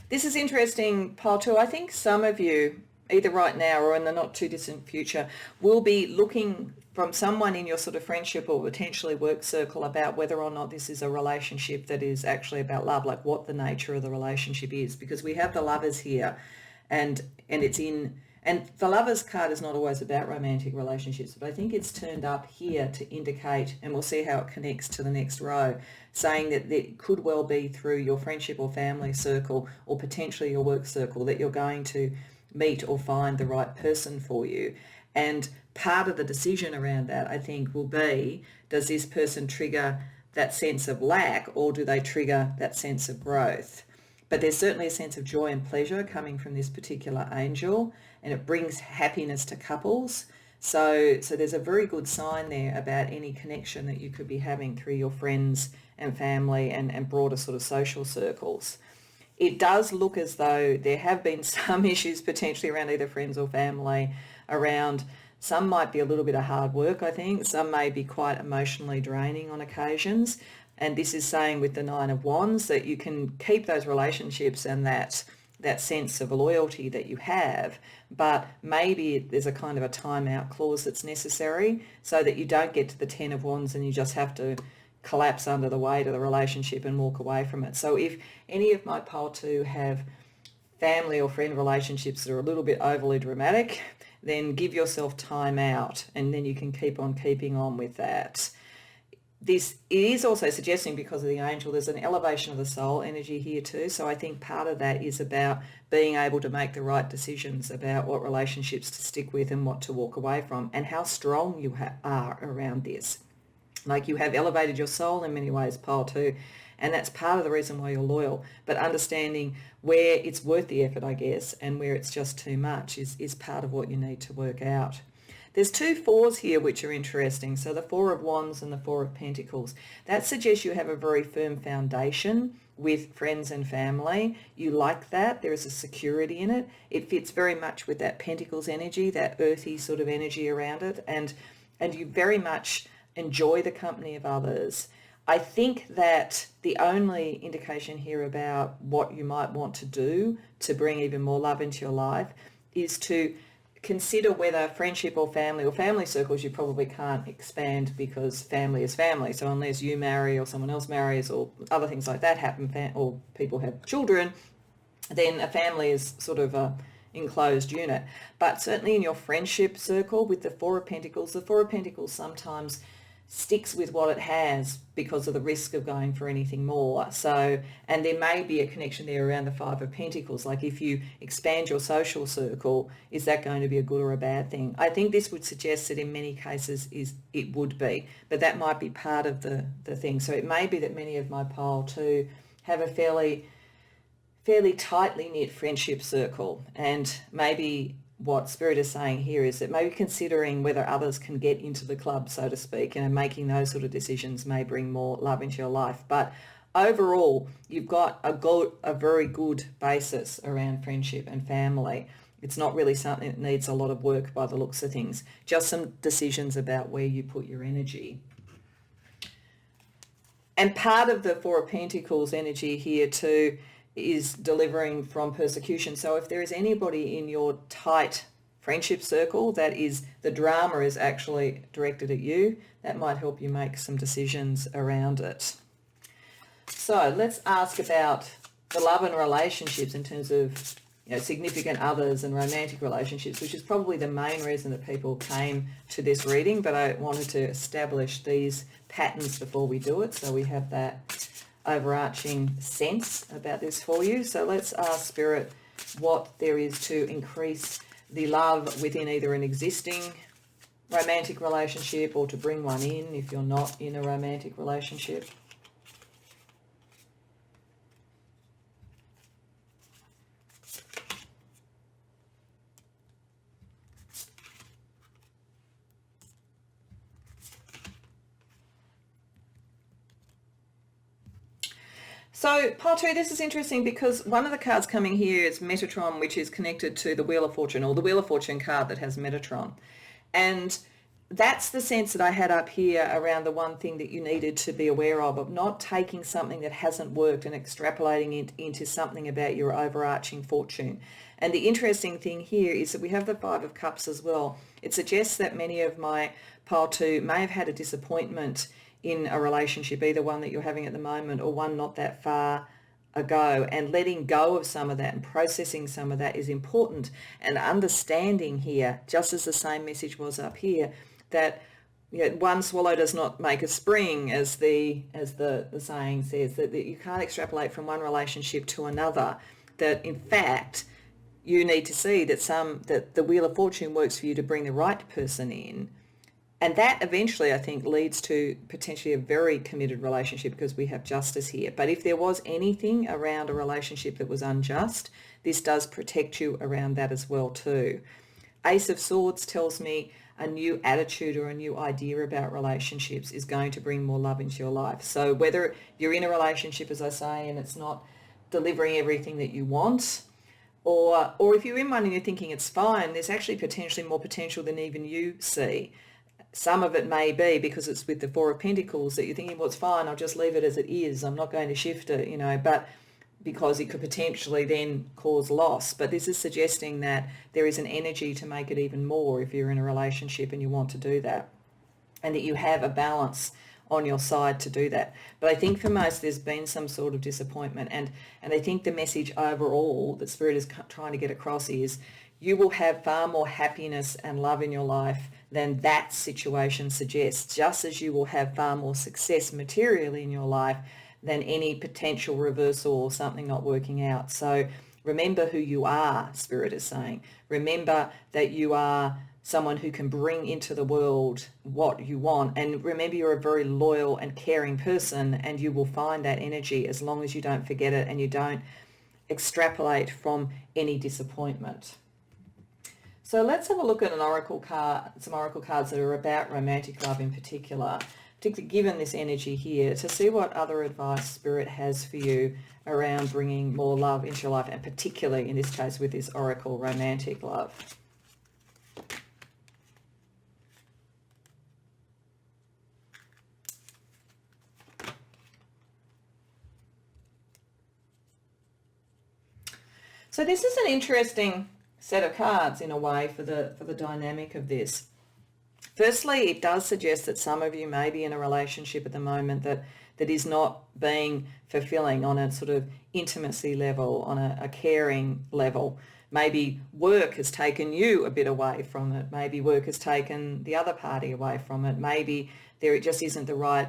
this is interesting, pile two. I think some of you, either right now or in the not too distant future, will be looking from someone in your sort of friendship or potentially work circle about whether or not this is a relationship that is actually about love, like what the nature of the relationship is, because we have the Lovers here and it's in, and the Lovers card is not always about romantic relationships, but I think it's turned up here to indicate, and we'll see how it connects to the next row, saying that it could well be through your friendship or family circle or potentially your work circle that you're going to meet or find the right person for you. And part of the decision around that, I think, will be, does this person trigger that sense of lack or do they trigger that sense of growth? But there's certainly a sense of joy and pleasure coming from this particular angel, and it brings happiness to couples. So there's a very good sign there about any connection that you could be having through your friends and family and broader sort of social circles. It does look as though there have been some issues potentially around either friends or family, around some might be a little bit of hard work, I think. Some may be quite emotionally draining on occasions. And this is saying with the Nine of Wands that you can keep those relationships and that sense of loyalty that you have, but maybe there's a kind of a timeout clause that's necessary so that you don't get to the Ten of Wands and you just have to collapse under the weight of the relationship and walk away from it. So if any of my pile two have family or friend relationships that are a little bit overly dramatic, then give yourself time out and then you can keep on keeping on with that. It is also suggesting, because of the angel, there's an elevation of the soul energy here too. So I think part of that is about being able to make the right decisions about what relationships to stick with and what to walk away from, and how strong you are around this. Like, you have elevated your soul in many ways, pile two, and that's part of the reason why you're loyal. But understanding where it's worth the effort, I guess, and where it's just too much is part of what you need to work out. There's two fours here which are interesting. So the Four of Wands and the Four of Pentacles. That suggests you have a very firm foundation with friends and family. You like that. There is a security in it. It fits very much with that Pentacles energy, that earthy sort of energy around it. And you very much enjoy the company of others. I think that the only indication here about what you might want to do to bring even more love into your life is to consider whether friendship or family circles you probably can't expand, because family is family. So unless you marry or someone else marries or other things like that happen, or people have children, then a family is sort of a enclosed unit. But certainly in your friendship circle with the Four of Pentacles, the Four of Pentacles sometimes sticks with what it has because of the risk of going for anything more. So, and there may be a connection there around the Five of Pentacles. Like if you expand your social circle, is that going to be a good or a bad thing? I think this would suggest that in many cases it would be, but that might be part of the thing. So it may be that many of my pile 2 have a fairly tightly knit friendship circle, and maybe what Spirit is saying here is that maybe considering whether others can get into the club, so to speak, making those sort of decisions may bring more love into your life. But overall, you've got a very good basis around friendship and family. It's not really something that needs a lot of work by the looks of things, just some decisions about where you put your energy. And part of the Four of Pentacles energy here too is delivering from persecution. So if there is anybody in your tight friendship circle that is, the drama is actually directed at you, that might help you make some decisions around it. So let's ask about the love and relationships in terms of significant others and romantic relationships, which is probably the main reason that people came to this reading, but I wanted to establish these patterns before we do it, so we have that overarching sense about this for you. So let's ask Spirit what there is to increase the love within either an existing romantic relationship or to bring one in if you're not in a romantic relationship. So pile 2, this is interesting because one of the cards coming here is Metatron, which is connected to the Wheel of Fortune, or the Wheel of Fortune card that has Metatron. And that's the sense that I had up here around the one thing that you needed to be aware of not taking something that hasn't worked and extrapolating it into something about your overarching fortune. And the interesting thing here is that we have the Five of Cups as well. It suggests that many of my pile 2 may have had a disappointment in a relationship, either one that you're having at the moment or one not that far ago, and letting go of some of that and processing some of that is important, and understanding here, just as the same message was up here, that one swallow does not make a spring, as the saying says, that you can't extrapolate from one relationship to another, that in fact you need to see that the Wheel of Fortune works for you to bring the right person in. And that eventually, I think, leads to potentially a very committed relationship because we have justice here. But if there was anything around a relationship that was unjust, this does protect you around that as well too. Ace of Swords tells me a new attitude or a new idea about relationships is going to bring more love into your life. So whether you're in a relationship, as I say, and it's not delivering everything that you want, or if you're in one and you're thinking it's fine, there's actually potentially more potential than even you see. Some of it may be because it's with the Four of Pentacles that you're thinking, well, it's fine, I'll just leave it as it is, I'm not going to shift it, but because it could potentially then cause loss. But this is suggesting that there is an energy to make it even more if you're in a relationship and you want to do that, and that you have a balance on your side to do that. But I think for most there's been some sort of disappointment, and I think the message overall that Spirit is trying to get across is you will have far more happiness and love in your life than that situation suggests, just as you will have far more success materially in your life than any potential reversal or something not working out. So remember who you are, Spirit is saying. Remember that you are someone who can bring into the world what you want. And remember, you're a very loyal and caring person, and you will find that energy as long as you don't forget it and you don't extrapolate from any disappointment. So let's have a look at an oracle card, some oracle cards that are about romantic love in particular, particularly given this energy here, to see what other advice Spirit has for you around bringing more love into your life, and particularly in this case with this oracle, romantic love. So this is an interesting set of cards in a way for the dynamic of this. Firstly, it does suggest that some of you may be in a relationship at the moment that is not being fulfilling on a sort of intimacy level, on a caring level. Maybe work has taken you a bit away from it. Maybe work has taken the other party away from it. Maybe there just isn't the right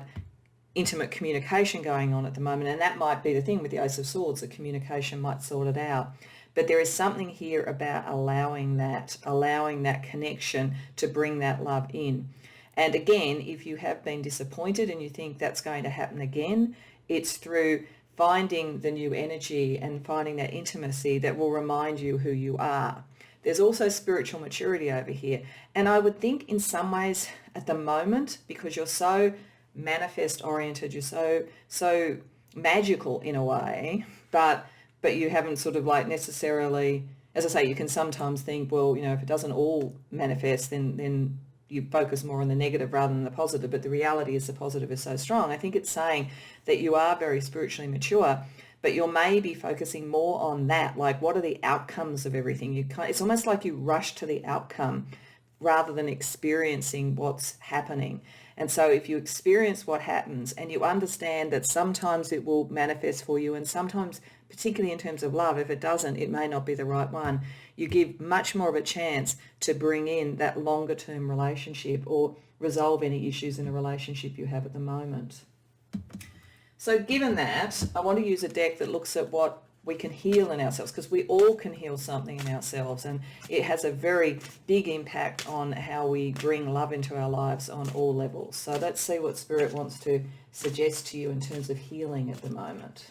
intimate communication going on at the moment. And that might be the thing with the Ace of Swords, the communication might sort it out. But there is something here about allowing that connection to bring that love in. And again, if you have been disappointed and you think that's going to happen again, it's through finding the new energy and finding that intimacy that will remind you who you are. There's also spiritual maturity over here. And I would think in some ways at the moment, because you're so manifest oriented, you're so magical in a way, but you haven't sort of like necessarily, as I say, you can sometimes think, well, you know, if it doesn't all manifest, then you focus more on the negative rather than the positive. But the reality is the positive is so strong. I think it's saying that you are very spiritually mature, but you're maybe focusing more on that, like what are the outcomes of everything. It's almost like you rush to the outcome rather than experiencing what's happening. And so if you experience what happens and you understand that sometimes it will manifest for you, and sometimes, particularly in terms of love, if it doesn't, it may not be the right one, you give much more of a chance to bring in that longer term relationship or resolve any issues in a relationship you have at the moment. So given that, I want to use a deck that looks at what we can heal in ourselves, because we all can heal something in ourselves, and it has a very big impact on how we bring love into our lives on all levels. So let's see what Spirit wants to suggest to you in terms of healing at the moment.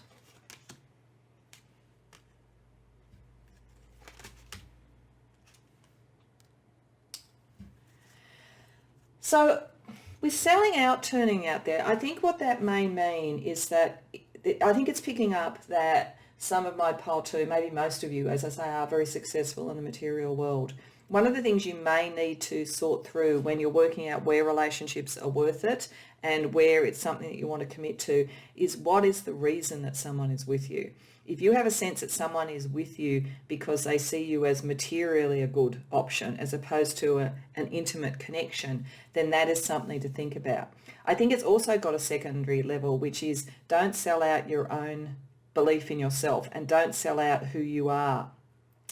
So with selling out, turning out there, I think what that may mean is that I think it's picking up that some of my pile 2, maybe most of you, as I say, are very successful in the material world. One of the things you may need to sort through when you're working out where relationships are worth it and where it's something that you want to commit to is what is the reason that someone is with you. If you have a sense that someone is with you because they see you as materially a good option as opposed to an intimate connection, then that is something to think about. I think it's also got a secondary level, which is don't sell out your own belief in yourself and don't sell out who you are.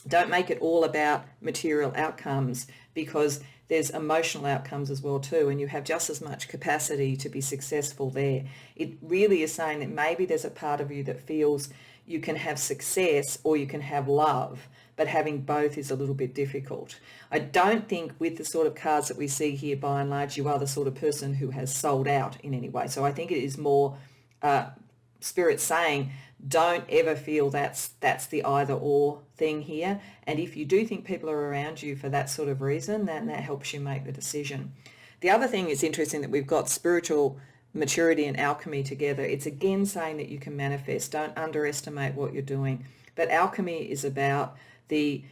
Don't make it all about material outcomes, because there's emotional outcomes as well too, and you have just as much capacity to be successful there. It really is saying that maybe there's a part of you that feels you can have success or you can have love, but having both is a little bit difficult. I don't think with the sort of cards that we see here, by and large, you are the sort of person who has sold out in any way. So I think it is more Spirit saying, don't ever feel that's the either or thing here. And if you do think people are around you for that sort of reason, then that helps you make the decision. The other thing is interesting that we've got spiritual maturity and alchemy together. It's again saying that you can manifest. Don't underestimate what you're doing. But alchemy is about the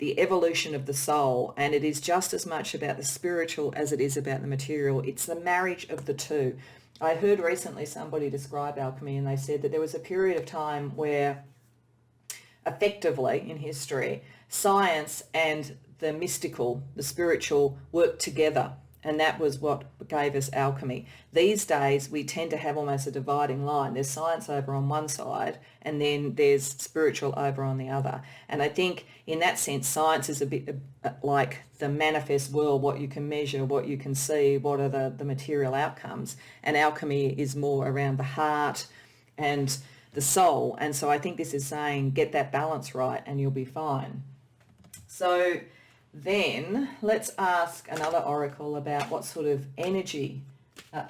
evolution of the soul, and it is just as much about the spiritual as it is about the material. It's the marriage of the two. I heard recently somebody describe alchemy, and they said that there was a period of time where effectively in history, science and the mystical, the spiritual, worked together, and that was what gave us alchemy. These days we tend to have almost a dividing line. There's science over on one side and then there's spiritual over on the other. And I think in that sense science is a bit like the manifest world, what you can measure, what you can see, what are the material outcomes. And alchemy is more around the heart and the soul. And so I think this is saying get that balance right and you'll be fine. So then let's ask another oracle about what sort of energy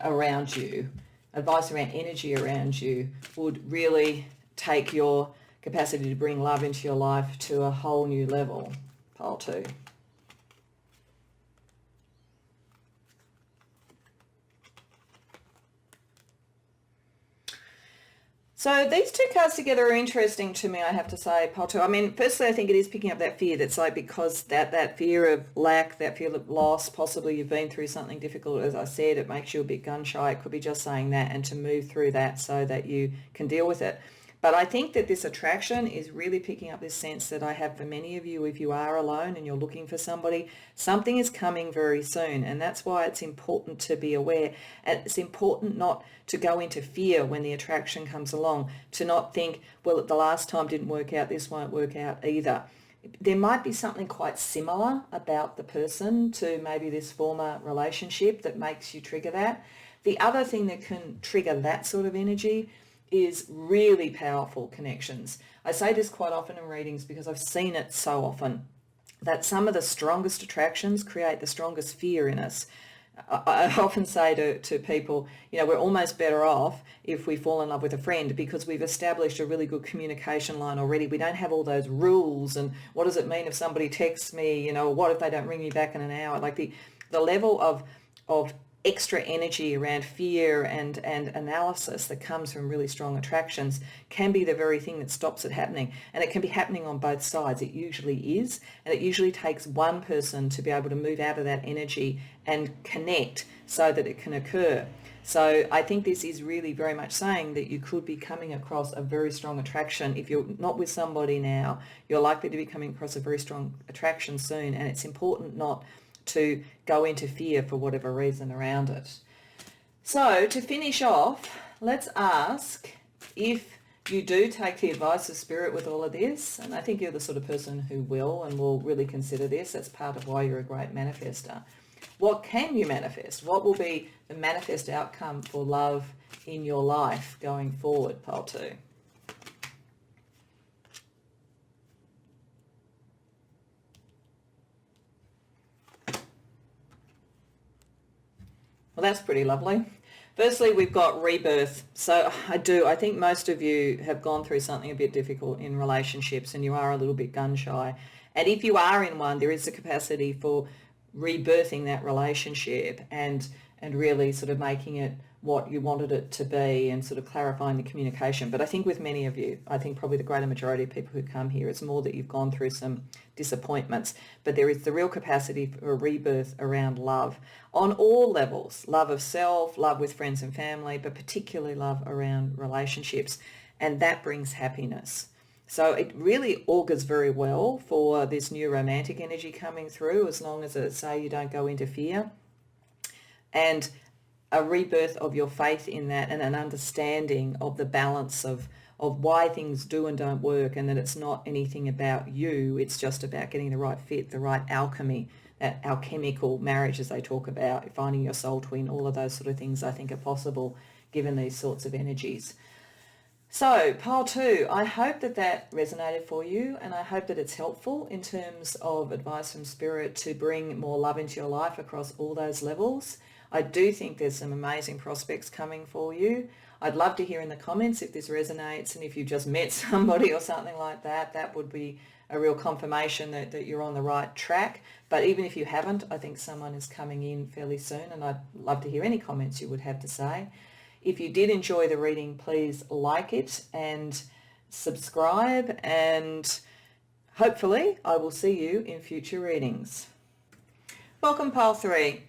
around you, advice around energy around you would really take your capacity to bring love into your life to a whole new level. Pile 2. So these two cards together are interesting to me, I have to say, pile 2. I mean, firstly, I think it is picking up that fear. That's like because that fear of lack, that fear of loss, possibly you've been through something difficult, as I said, it makes you a bit gun shy. It could be just saying that and to move through that so that you can deal with it. But I think that this attraction is really picking up this sense that I have for many of you, if you are alone and you're looking for somebody, something is coming very soon. And that's why it's important to be aware. And it's important not to go into fear when the attraction comes along, to not think, well, the last time didn't work out, this won't work out either. there might be something quite similar about the person to maybe this former relationship that makes you trigger that. The other thing that can trigger that sort of energy is really powerful connections. I say this quite often in readings because I've seen it so often, that some of the strongest attractions create the strongest fear in us. I often say to people, we're almost better off if we fall in love with a friend because we've established a really good communication line already. We don't have all those rules and what does it mean if somebody texts me, what if they don't ring me back in an hour? Like the level of extra energy around fear and analysis that comes from really strong attractions can be the very thing that stops it happening. And it can be happening on both sides. It usually is. And it usually takes one person to be able to move out of that energy and connect so that it can occur. So I think this is really very much saying that you could be coming across a very strong attraction. If you're not with somebody now, you're likely to be coming across a very strong attraction soon. And it's important not to go into fear for whatever reason around it. So to finish off, let's ask if you do take the advice of Spirit with all of this, and I think you're the sort of person who will and will really consider this. That's part of why you're a great manifester. What can you manifest? What will be the manifest outcome for love in your life going forward, pile 2? Well, that's pretty lovely. Firstly, we've got rebirth. So I think most of you have gone through something a bit difficult in relationships and you are a little bit gun shy. And if you are in one, there is the capacity for rebirthing that relationship and really sort of making it what you wanted it to be and sort of clarifying the communication. But I think with many of you, I think probably the greater majority of people who come here, it's more that you've gone through some disappointments. But there is the real capacity for a rebirth around love on all levels, love of self, love with friends and family, but particularly love around relationships. And that brings happiness. So it really augurs very well for this new romantic energy coming through, as long as you don't go into fear. And a rebirth of your faith in that and an understanding of the balance of why things do and don't work, and that it's not anything about you, it's just about getting the right fit, the right alchemy, that alchemical marriage as they talk about, finding your soul twin, all of those sort of things I think are possible given these sorts of energies. So, pile 2, I hope that resonated for you, and I hope that it's helpful in terms of advice from Spirit to bring more love into your life across all those levels. I do think there's some amazing prospects coming for you. I'd love to hear in the comments if this resonates, and if you've just met somebody or something like that, that would be a real confirmation that you're on the right track. But even if you haven't, I think someone is coming in fairly soon, and I'd love to hear any comments you would have to say. If you did enjoy the reading, please like it and subscribe, and hopefully I will see you in future readings. Welcome, pile 3.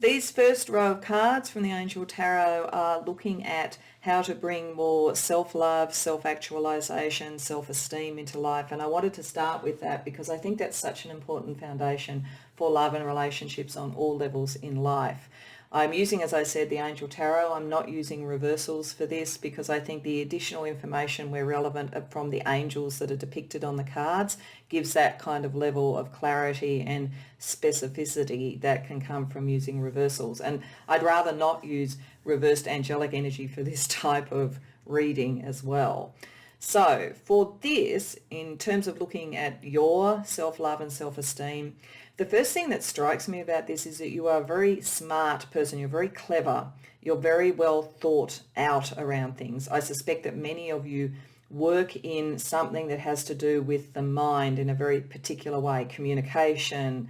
These first row of cards from the Angel Tarot are looking at how to bring more self-love, self-actualization, self-esteem into life. And I wanted to start with that because I think that's such an important foundation for love and relationships on all levels in life. I'm using, as I said, the Angel Tarot. I'm not using reversals for this because I think the additional information where relevant from the angels that are depicted on the cards gives that kind of level of clarity and specificity that can come from using reversals. And I'd rather not use reversed angelic energy for this type of reading as well. So for this, in terms of looking at your self-love and self-esteem, the first thing that strikes me about this is that you are a very smart person. You're very clever. You're very well thought out around things. I suspect that many of you work in something that has to do with the mind in a very particular way. Communication,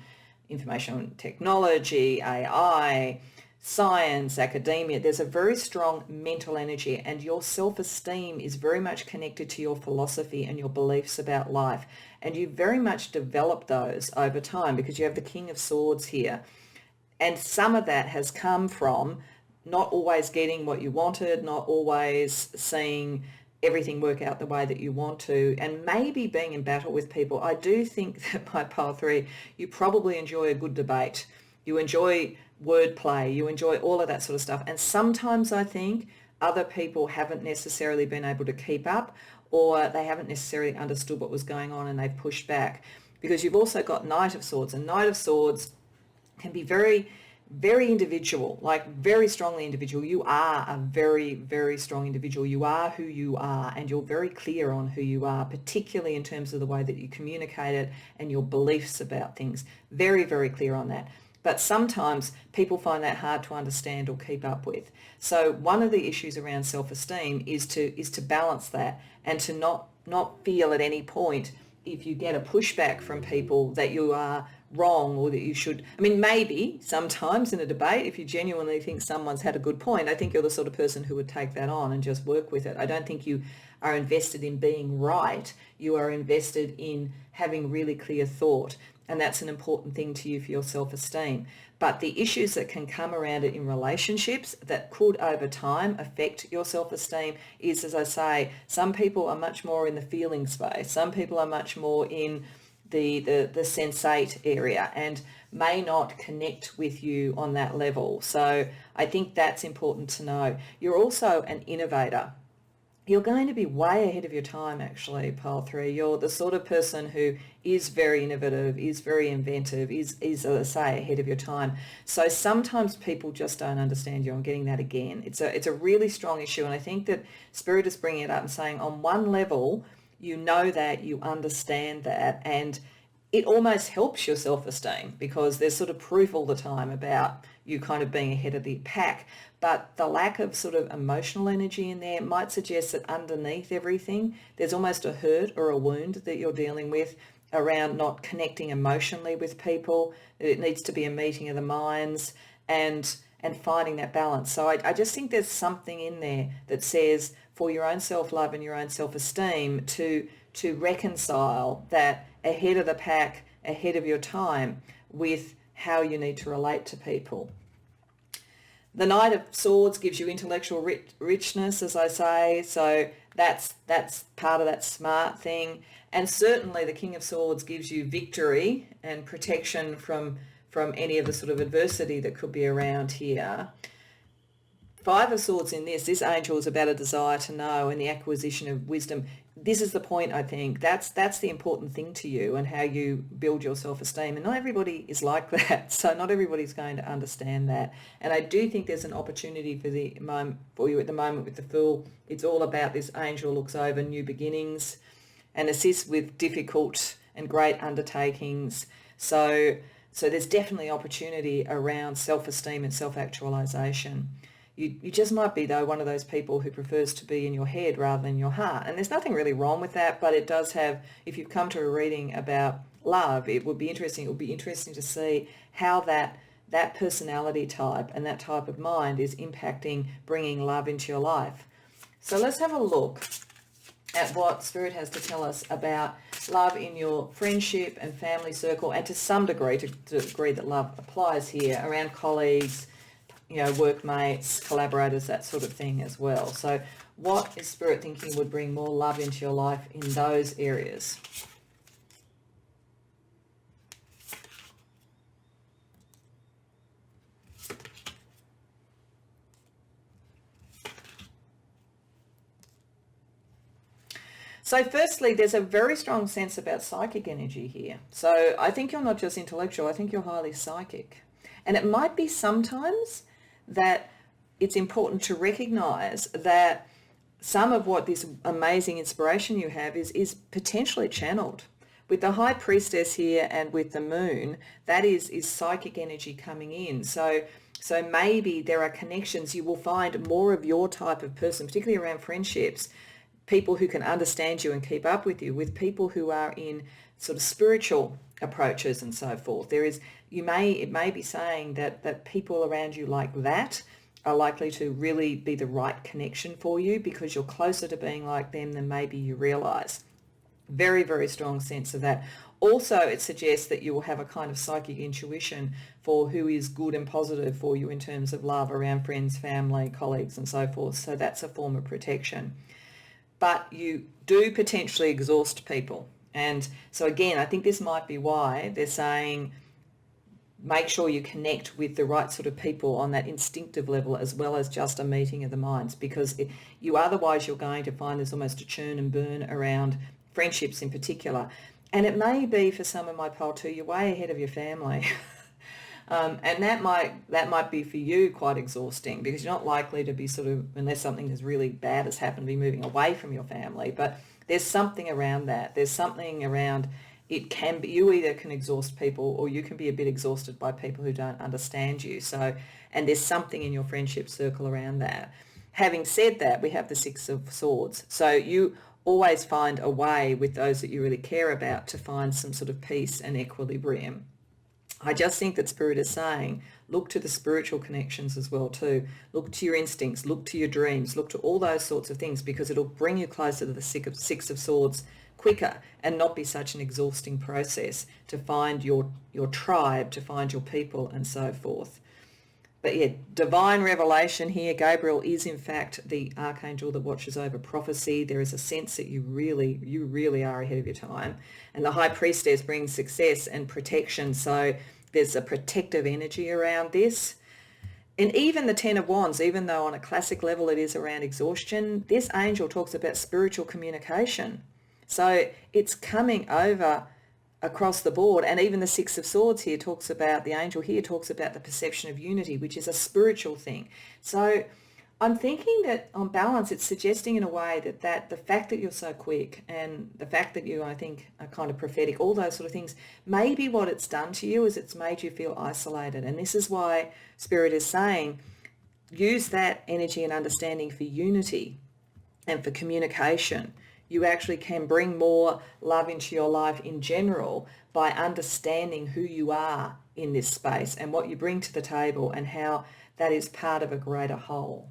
information technology, AI, science, academia. There's a very strong mental energy, and your self-esteem is very much connected to your philosophy and your beliefs about life. And you very much develop those over time because you have the King of Swords here. And some of that has come from not always getting what you wanted, not always seeing everything work out the way that you want to, and maybe being in battle with people. I do think that by pile 3, you probably enjoy a good debate. You enjoy wordplay, you enjoy all of that sort of stuff. And sometimes I think other people haven't necessarily been able to keep up, or they haven't necessarily understood what was going on and they've pushed back. Because you've also got Knight of Swords, and Knight of Swords can be very, very individual, like very strongly individual. You are a very, very strong individual. You are who you are, and you're very clear on who you are, particularly in terms of the way that you communicate it and your beliefs about things. Very, very clear on that. But sometimes people find that hard to understand or keep up with. So one of the issues around self-esteem is to balance that, and to not feel at any point, if you get a pushback from people, that you are wrong or that you should. I mean, maybe sometimes in a debate, if you genuinely think someone's had a good point, I think you're the sort of person who would take that on and just work with it. I don't think you are invested in being right. You are invested in having really clear thought, and that's an important thing to you for your self-esteem. But the issues that can come around it in relationships that could over time affect your self-esteem is, as I say, some people are much more in the feeling space. Some people are much more in the sensate area and may not connect with you on that level. So I think that's important to know. You're also an innovator. You're going to be way ahead of your time, actually, Pile 3. You're the sort of person who is very innovative, is very inventive, is as I say, ahead of your time. So sometimes people just don't understand you. I'm getting that again. It's a really strong issue, and I think that Spirit is bringing it up and saying on one level, you know that, you understand that, and it almost helps your self-esteem because there's sort of proof all the time about you kind of being ahead of the pack. But the lack of sort of emotional energy in there might suggest that underneath everything, there's almost a hurt or a wound that you're dealing with around not connecting emotionally with people. It needs to be a meeting of the minds and finding that balance. So I just think there's something in there that says for your own self-love and your own self-esteem to reconcile that ahead of the pack, ahead of your time, with how you need to relate to people. The Knight of Swords gives you intellectual richness, as I say, so that's part of that smart thing. And certainly the King of Swords gives you victory and protection from any of the sort of adversity that could be around here. Five of Swords in this angel is about a desire to know and the acquisition of wisdom. This is the point, I think. That's the important thing to you and how you build your self-esteem. And not everybody is like that. So not everybody's going to understand that. And I do think there's an opportunity for you at the moment with the Fool. It's all about this angel looks over new beginnings and assists with difficult and great undertakings. So there's definitely opportunity around self-esteem and self-actualization. You just might be, though, one of those people who prefers to be in your head rather than your heart. And there's nothing really wrong with that, but it does have, if you've come to a reading about love, it would be interesting. It would be interesting to see how that personality type and that type of mind is impacting bringing love into your life. So let's have a look at what Spirit has to tell us about love in your friendship and family circle, and to some degree, to the degree that love applies here, around colleagues, workmates, collaborators, that sort of thing as well. So what is Spirit thinking would bring more love into your life in those areas? So firstly, there's a very strong sense about psychic energy here. So I think you're not just intellectual, I think you're highly psychic. And it might be sometimes that it's important to recognize that some of what this amazing inspiration you have is potentially channeled. With the High Priestess here and with the Moon, that is psychic energy coming in. So maybe there are connections. You will find more of your type of person, particularly around friendships, people who can understand you and keep up with you, with people who are in sort of spiritual approaches and so forth. It may be saying that people around you like that are likely to really be the right connection for you because you're closer to being like them than maybe you realize. Very, very strong sense of that. Also, it suggests that you will have a kind of psychic intuition for who is good and positive for you in terms of love around friends, family, colleagues, and so forth. So that's a form of protection. But you do potentially exhaust people. And so again, I think this might be why they're saying make sure you connect with the right sort of people on that instinctive level, as well as just a meeting of the minds, because you otherwise you're going to find there's almost a churn and burn around friendships in particular. And it may be for some of my pile too, you're way ahead of your family. And that might be for you quite exhausting, because you're not likely to be sort of, unless something as really bad has happened, be moving away from your family. But there's something around that. There's something around it can be, you either can exhaust people or you can be a bit exhausted by people who don't understand you. So, and there's something in your friendship circle around that. Having said that, we have the Six of Swords. So you always find a way with those that you really care about to find some sort of peace and equilibrium. I just think that Spirit is saying, look to the spiritual connections as well too. Look to your instincts, look to your dreams, look to all those sorts of things, because it'll bring you closer to the Six of Swords quicker and not be such an exhausting process to find your tribe, to find your people and so forth. But yeah, divine revelation here. Gabriel is in fact the archangel that watches over prophecy. There is a sense that you really are ahead of your time. And the High Priestess brings success and protection. So there's a protective energy around this. And even the Ten of Wands, even though on a classic level it is around exhaustion, this angel talks about spiritual communication. So it's coming over across the board. And even the Six of Swords here talks about, the angel here talks about the perception of unity, which is a spiritual thing. So I'm thinking that on balance, it's suggesting in a way that the fact that you're so quick and the fact that you, I think, are kind of prophetic, all those sort of things, maybe what it's done to you is it's made you feel isolated. And this is why Spirit is saying, use that energy and understanding for unity and for communication. You actually can bring more love into your life in general by understanding who you are in this space and what you bring to the table and how that is part of a greater whole.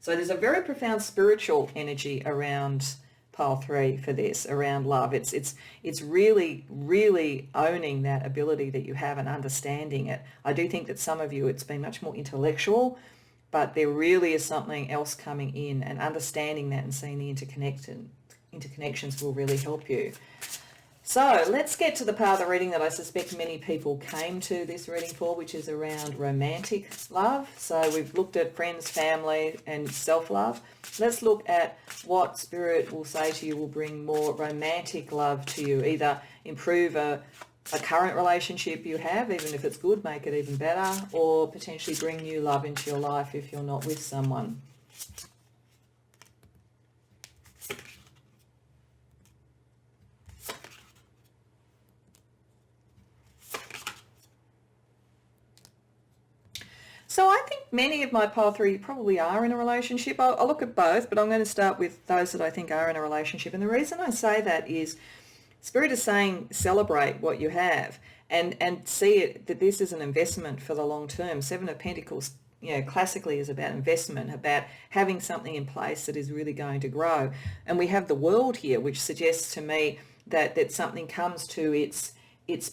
So there's a very profound spiritual energy around pile 3 for this, around love. It's really owning that ability that you have and understanding it. I do think that some of you, it's been much more intellectual, but there really is something else coming in, and understanding that and seeing the interconnections will really help you. So let's get to the part of the reading that I suspect many people came to this reading for, which is around romantic love. So we've looked at friends, family, and self-love. Let's look at what Spirit will say to you will bring more romantic love to you, either improve a current relationship you have, even if it's good, make it even better, or potentially bring new love into your life if you're not with someone. So I think many of my pile 3 probably are in a relationship. I'll look at both, but I'm going to start with those that I think are in a relationship. And the reason I say that is Spirit is saying celebrate what you have and see it that this is an investment for the long term. 7 of Pentacles, classically is about investment, about having something in place that is really going to grow. And we have the World here, which suggests to me that something comes to its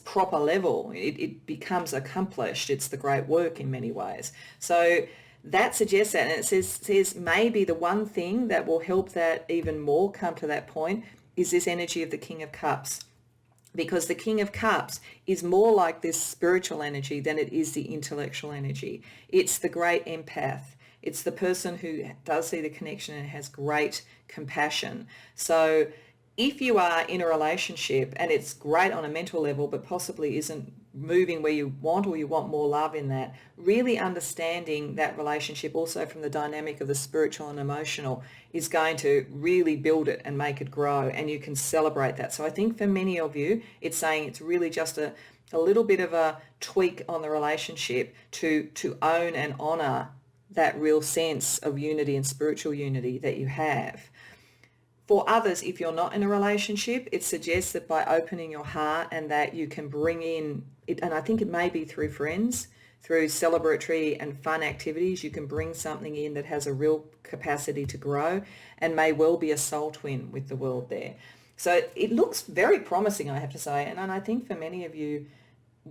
proper level. It becomes accomplished. It's the great work in many ways. So that suggests that, and it says maybe the one thing that will help that even more come to that point is this energy of the King of Cups, because the King of Cups is more like this spiritual energy than it is the intellectual energy. It's the great empath. It's the person who does see the connection and has great compassion. So if you are in a relationship and it's great on a mental level but possibly isn't moving where you want, or you want more love in that, really understanding that relationship also from the dynamic of the spiritual and emotional is going to really build it and make it grow, and you can celebrate that. So I think for many of you, it's saying it's really just a little bit of a tweak on the relationship to own and honour that real sense of unity and spiritual unity that you have. For others, if you're not in a relationship, it suggests that by opening your heart and that you can bring in, and I think it may be through friends, through celebratory and fun activities, you can bring something in that has a real capacity to grow and may well be a soul twin with the World there. So it looks very promising, I have to say, and I think for many of you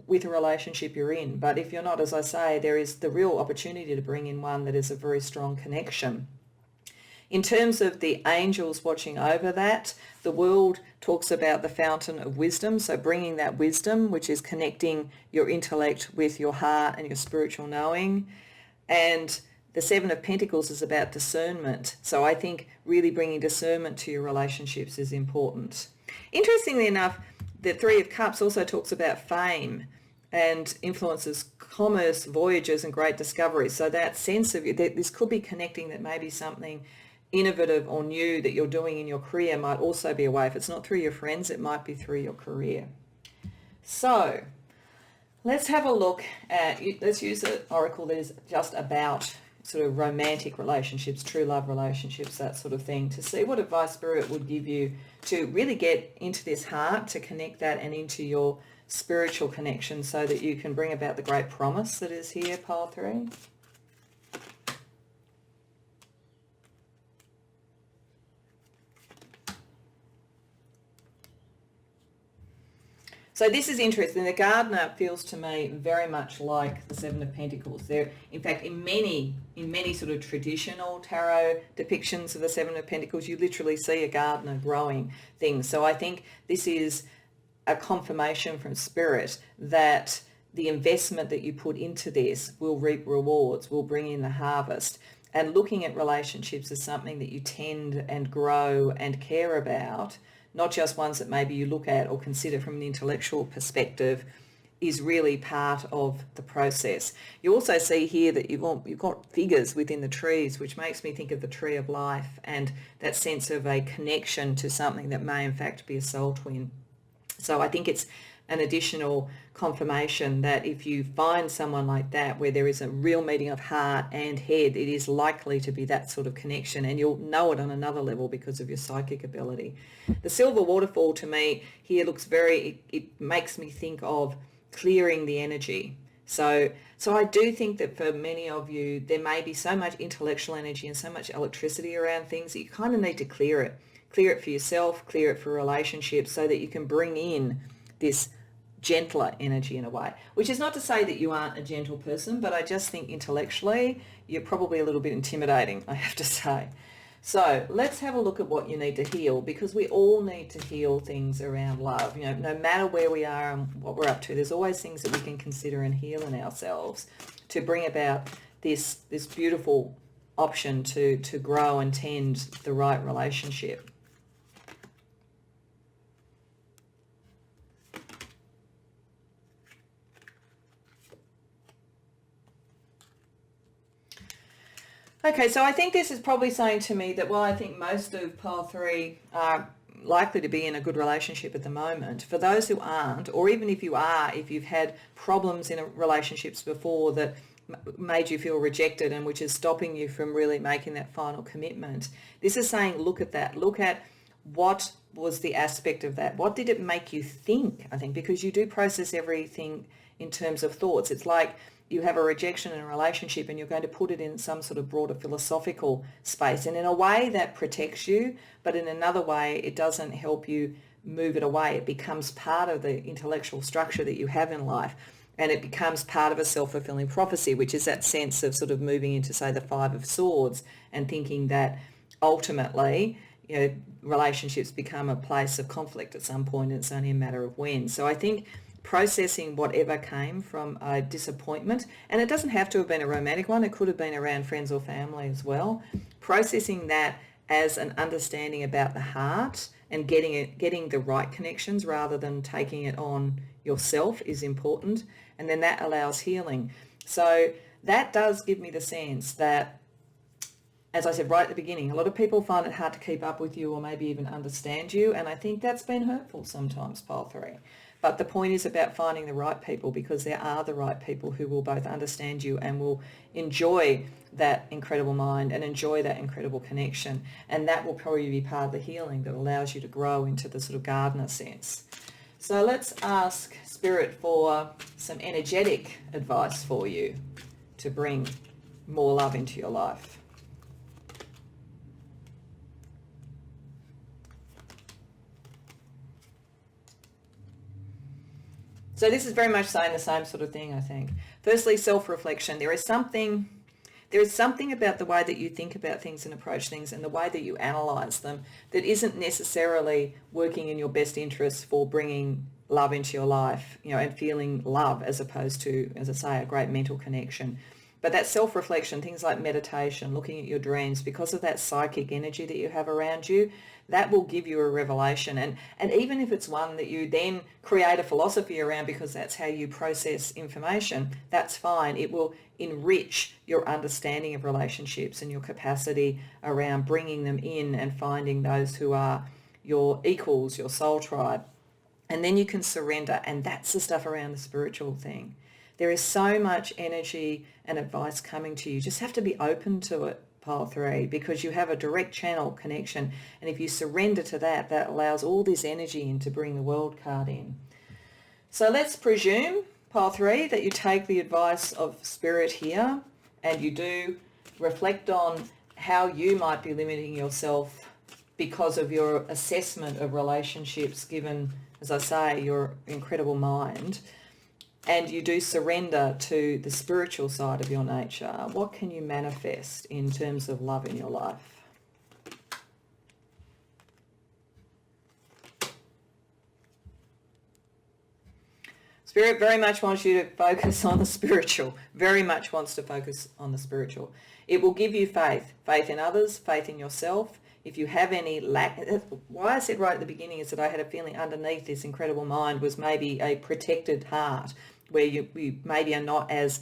with a relationship you're in. But if you're not, as I say, there is the real opportunity to bring in one that is a very strong connection. In terms of the angels watching over that, the World talks about the fountain of wisdom, so bringing that wisdom, which is connecting your intellect with your heart and your spiritual knowing. And the Seven of Pentacles is about discernment. So I think really bringing discernment to your relationships is important. Interestingly enough, the Three of Cups also talks about fame and influences commerce, voyages and great discoveries. So that sense of that this could be connecting that maybe something innovative or new that you're doing in your career might also be a way. If it's not through your friends, it might be through your career. So let's have a look at, let's use an oracle that is just about sort of romantic relationships, true love relationships, that sort of thing, to see what advice Spirit would give you to really get into this heart, to connect that and into your spiritual connection so that you can bring about the great promise that is here, pile 3. So this is interesting. The gardener feels to me very much like the Seven of Pentacles. There, in fact, in many sort of traditional tarot depictions of the Seven of Pentacles, you literally see a gardener growing things. So I think this is a confirmation from Spirit that the investment that you put into this will reap rewards, will bring in the harvest. And looking at relationships as something that you tend and grow and care about, not just ones that maybe you look at or consider from an intellectual perspective, is really part of the process. You also see here that you've got figures within the trees, which makes me think of the tree of life and that sense of a connection to something that may in fact be a soul twin. So I think it's an additional confirmation that if you find someone like that where there is a real meeting of heart and head, it is likely to be that sort of connection, and you'll know it on another level because of your psychic ability. The silver waterfall to me here looks it makes me think of clearing the energy. So I do think that for many of you, there may be so much intellectual energy and so much electricity around things that you kind of need to clear it. Clear it for yourself, clear it for relationships so that you can bring in this gentler energy in a way, which is not to say that you aren't a gentle person, but I just think intellectually you're probably a little bit intimidating, I have to say. So let's have a look at what you need to heal, because we all need to heal things around love. You know, no matter where we are and what we're up to, there's always things that we can consider and heal in ourselves to bring about this beautiful option to grow and tend the right relationship. Okay, so I think this is probably saying to me that, well, I think most of pile 3 are likely to be in a good relationship at the moment. For those who aren't, or even if you are, if you've had problems in relationships before that made you feel rejected and which is stopping you from really making that final commitment, this is saying look at that. Look at what was the aspect of that. What did it make you think, I think, because you do process everything in terms of thoughts. It's like you have a rejection in a relationship and you're going to put it in some sort of broader philosophical space. And in a way that protects you, but in another way it doesn't help you move it away. It becomes part of the intellectual structure that you have in life. And it becomes part of a self-fulfilling prophecy, which is that sense of sort of moving into, say, the Five of Swords and thinking that ultimately, you know, relationships become a place of conflict at some point and it's only a matter of when. So I think processing whatever came from a disappointment, and it doesn't have to have been a romantic one, it could have been around friends or family as well, processing that as an understanding about the heart and getting the right connections rather than taking it on yourself is important, and then that allows healing. So that does give me the sense that, as I said right at the beginning, a lot of people find it hard to keep up with you or maybe even understand you, and I think that's been hurtful sometimes, pile 3. But the point is about finding the right people, because there are the right people who will both understand you and will enjoy that incredible mind and enjoy that incredible connection. And that will probably be part of the healing that allows you to grow into the sort of gardener sense. So let's ask Spirit for some energetic advice for you to bring more love into your life. So this is very much saying the same sort of thing, I think. Firstly, self-reflection. There there is something about the way that you think about things and approach things and the way that you analyse them that isn't necessarily working in your best interest for bringing love into your life, and feeling love as opposed to, as I say, a great mental connection. But that self-reflection, things like meditation, looking at your dreams, because of that psychic energy that you have around you, that will give you a revelation. And even if it's one that you then create a philosophy around because that's how you process information, that's fine. It will enrich your understanding of relationships and your capacity around bringing them in and finding those who are your equals, your soul tribe. And then you can surrender, and that's the stuff around the spiritual thing. There is so much energy and advice coming to you. You just have to be open to it, pile 3, because you have a direct channel connection. And if you surrender to that, that allows all this energy in to bring the world card in. So let's presume, pile 3, that you take the advice of spirit here and you do reflect on how you might be limiting yourself because of your assessment of relationships, given, as I say, your incredible mind. And you do surrender to the spiritual side of your nature. What can you manifest in terms of love in your life? Spirit very much wants you to focus on the spiritual, very much wants to focus on the spiritual. It will give you faith, faith in others, faith in yourself. If you have any lack, why I said right at the beginning is that I had a feeling underneath this incredible mind was maybe a protected heart, where you maybe are not as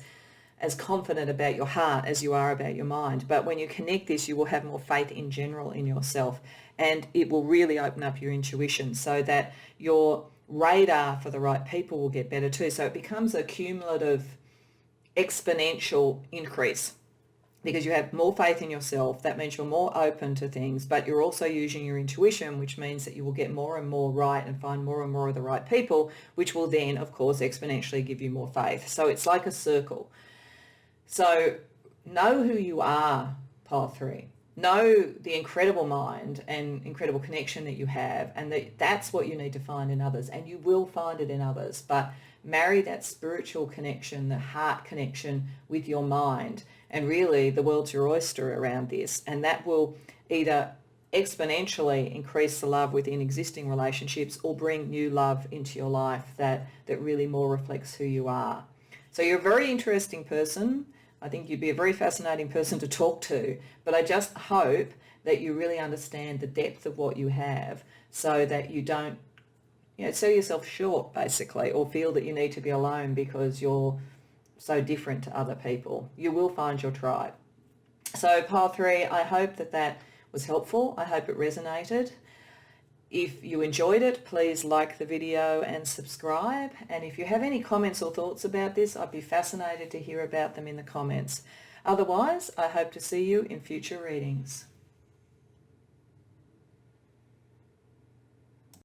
confident about your heart as you are about your mind. But when you connect this, you will have more faith in general in yourself, and it will really open up your intuition so that your radar for the right people will get better too. So it becomes a cumulative, exponential increase because you have more faith in yourself. That means you're more open to things, but you're also using your intuition, which means that you will get more and more right and find more and more of the right people, which will then, of course, exponentially give you more faith. So it's like a circle. So know who you are, pile 3. Know the incredible mind and incredible connection that you have, and that's what you need to find in others, and you will find it in others. But marry that spiritual connection, the heart connection with your mind, and really the world's your oyster around this, and that will either exponentially increase the love within existing relationships or bring new love into your life that really more reflects who you are. So you're a very interesting person. I think you'd be a very fascinating person to talk to, but I just hope that you really understand the depth of what you have so that you don't sell yourself short, basically, or feel that you need to be alone because you're so different to other people. You will find your tribe. So pile 3, I hope that was helpful. I hope it resonated. If you enjoyed it, please like the video and subscribe. And if you have any comments or thoughts about this, I'd be fascinated to hear about them in the comments. Otherwise, I hope to see you in future readings.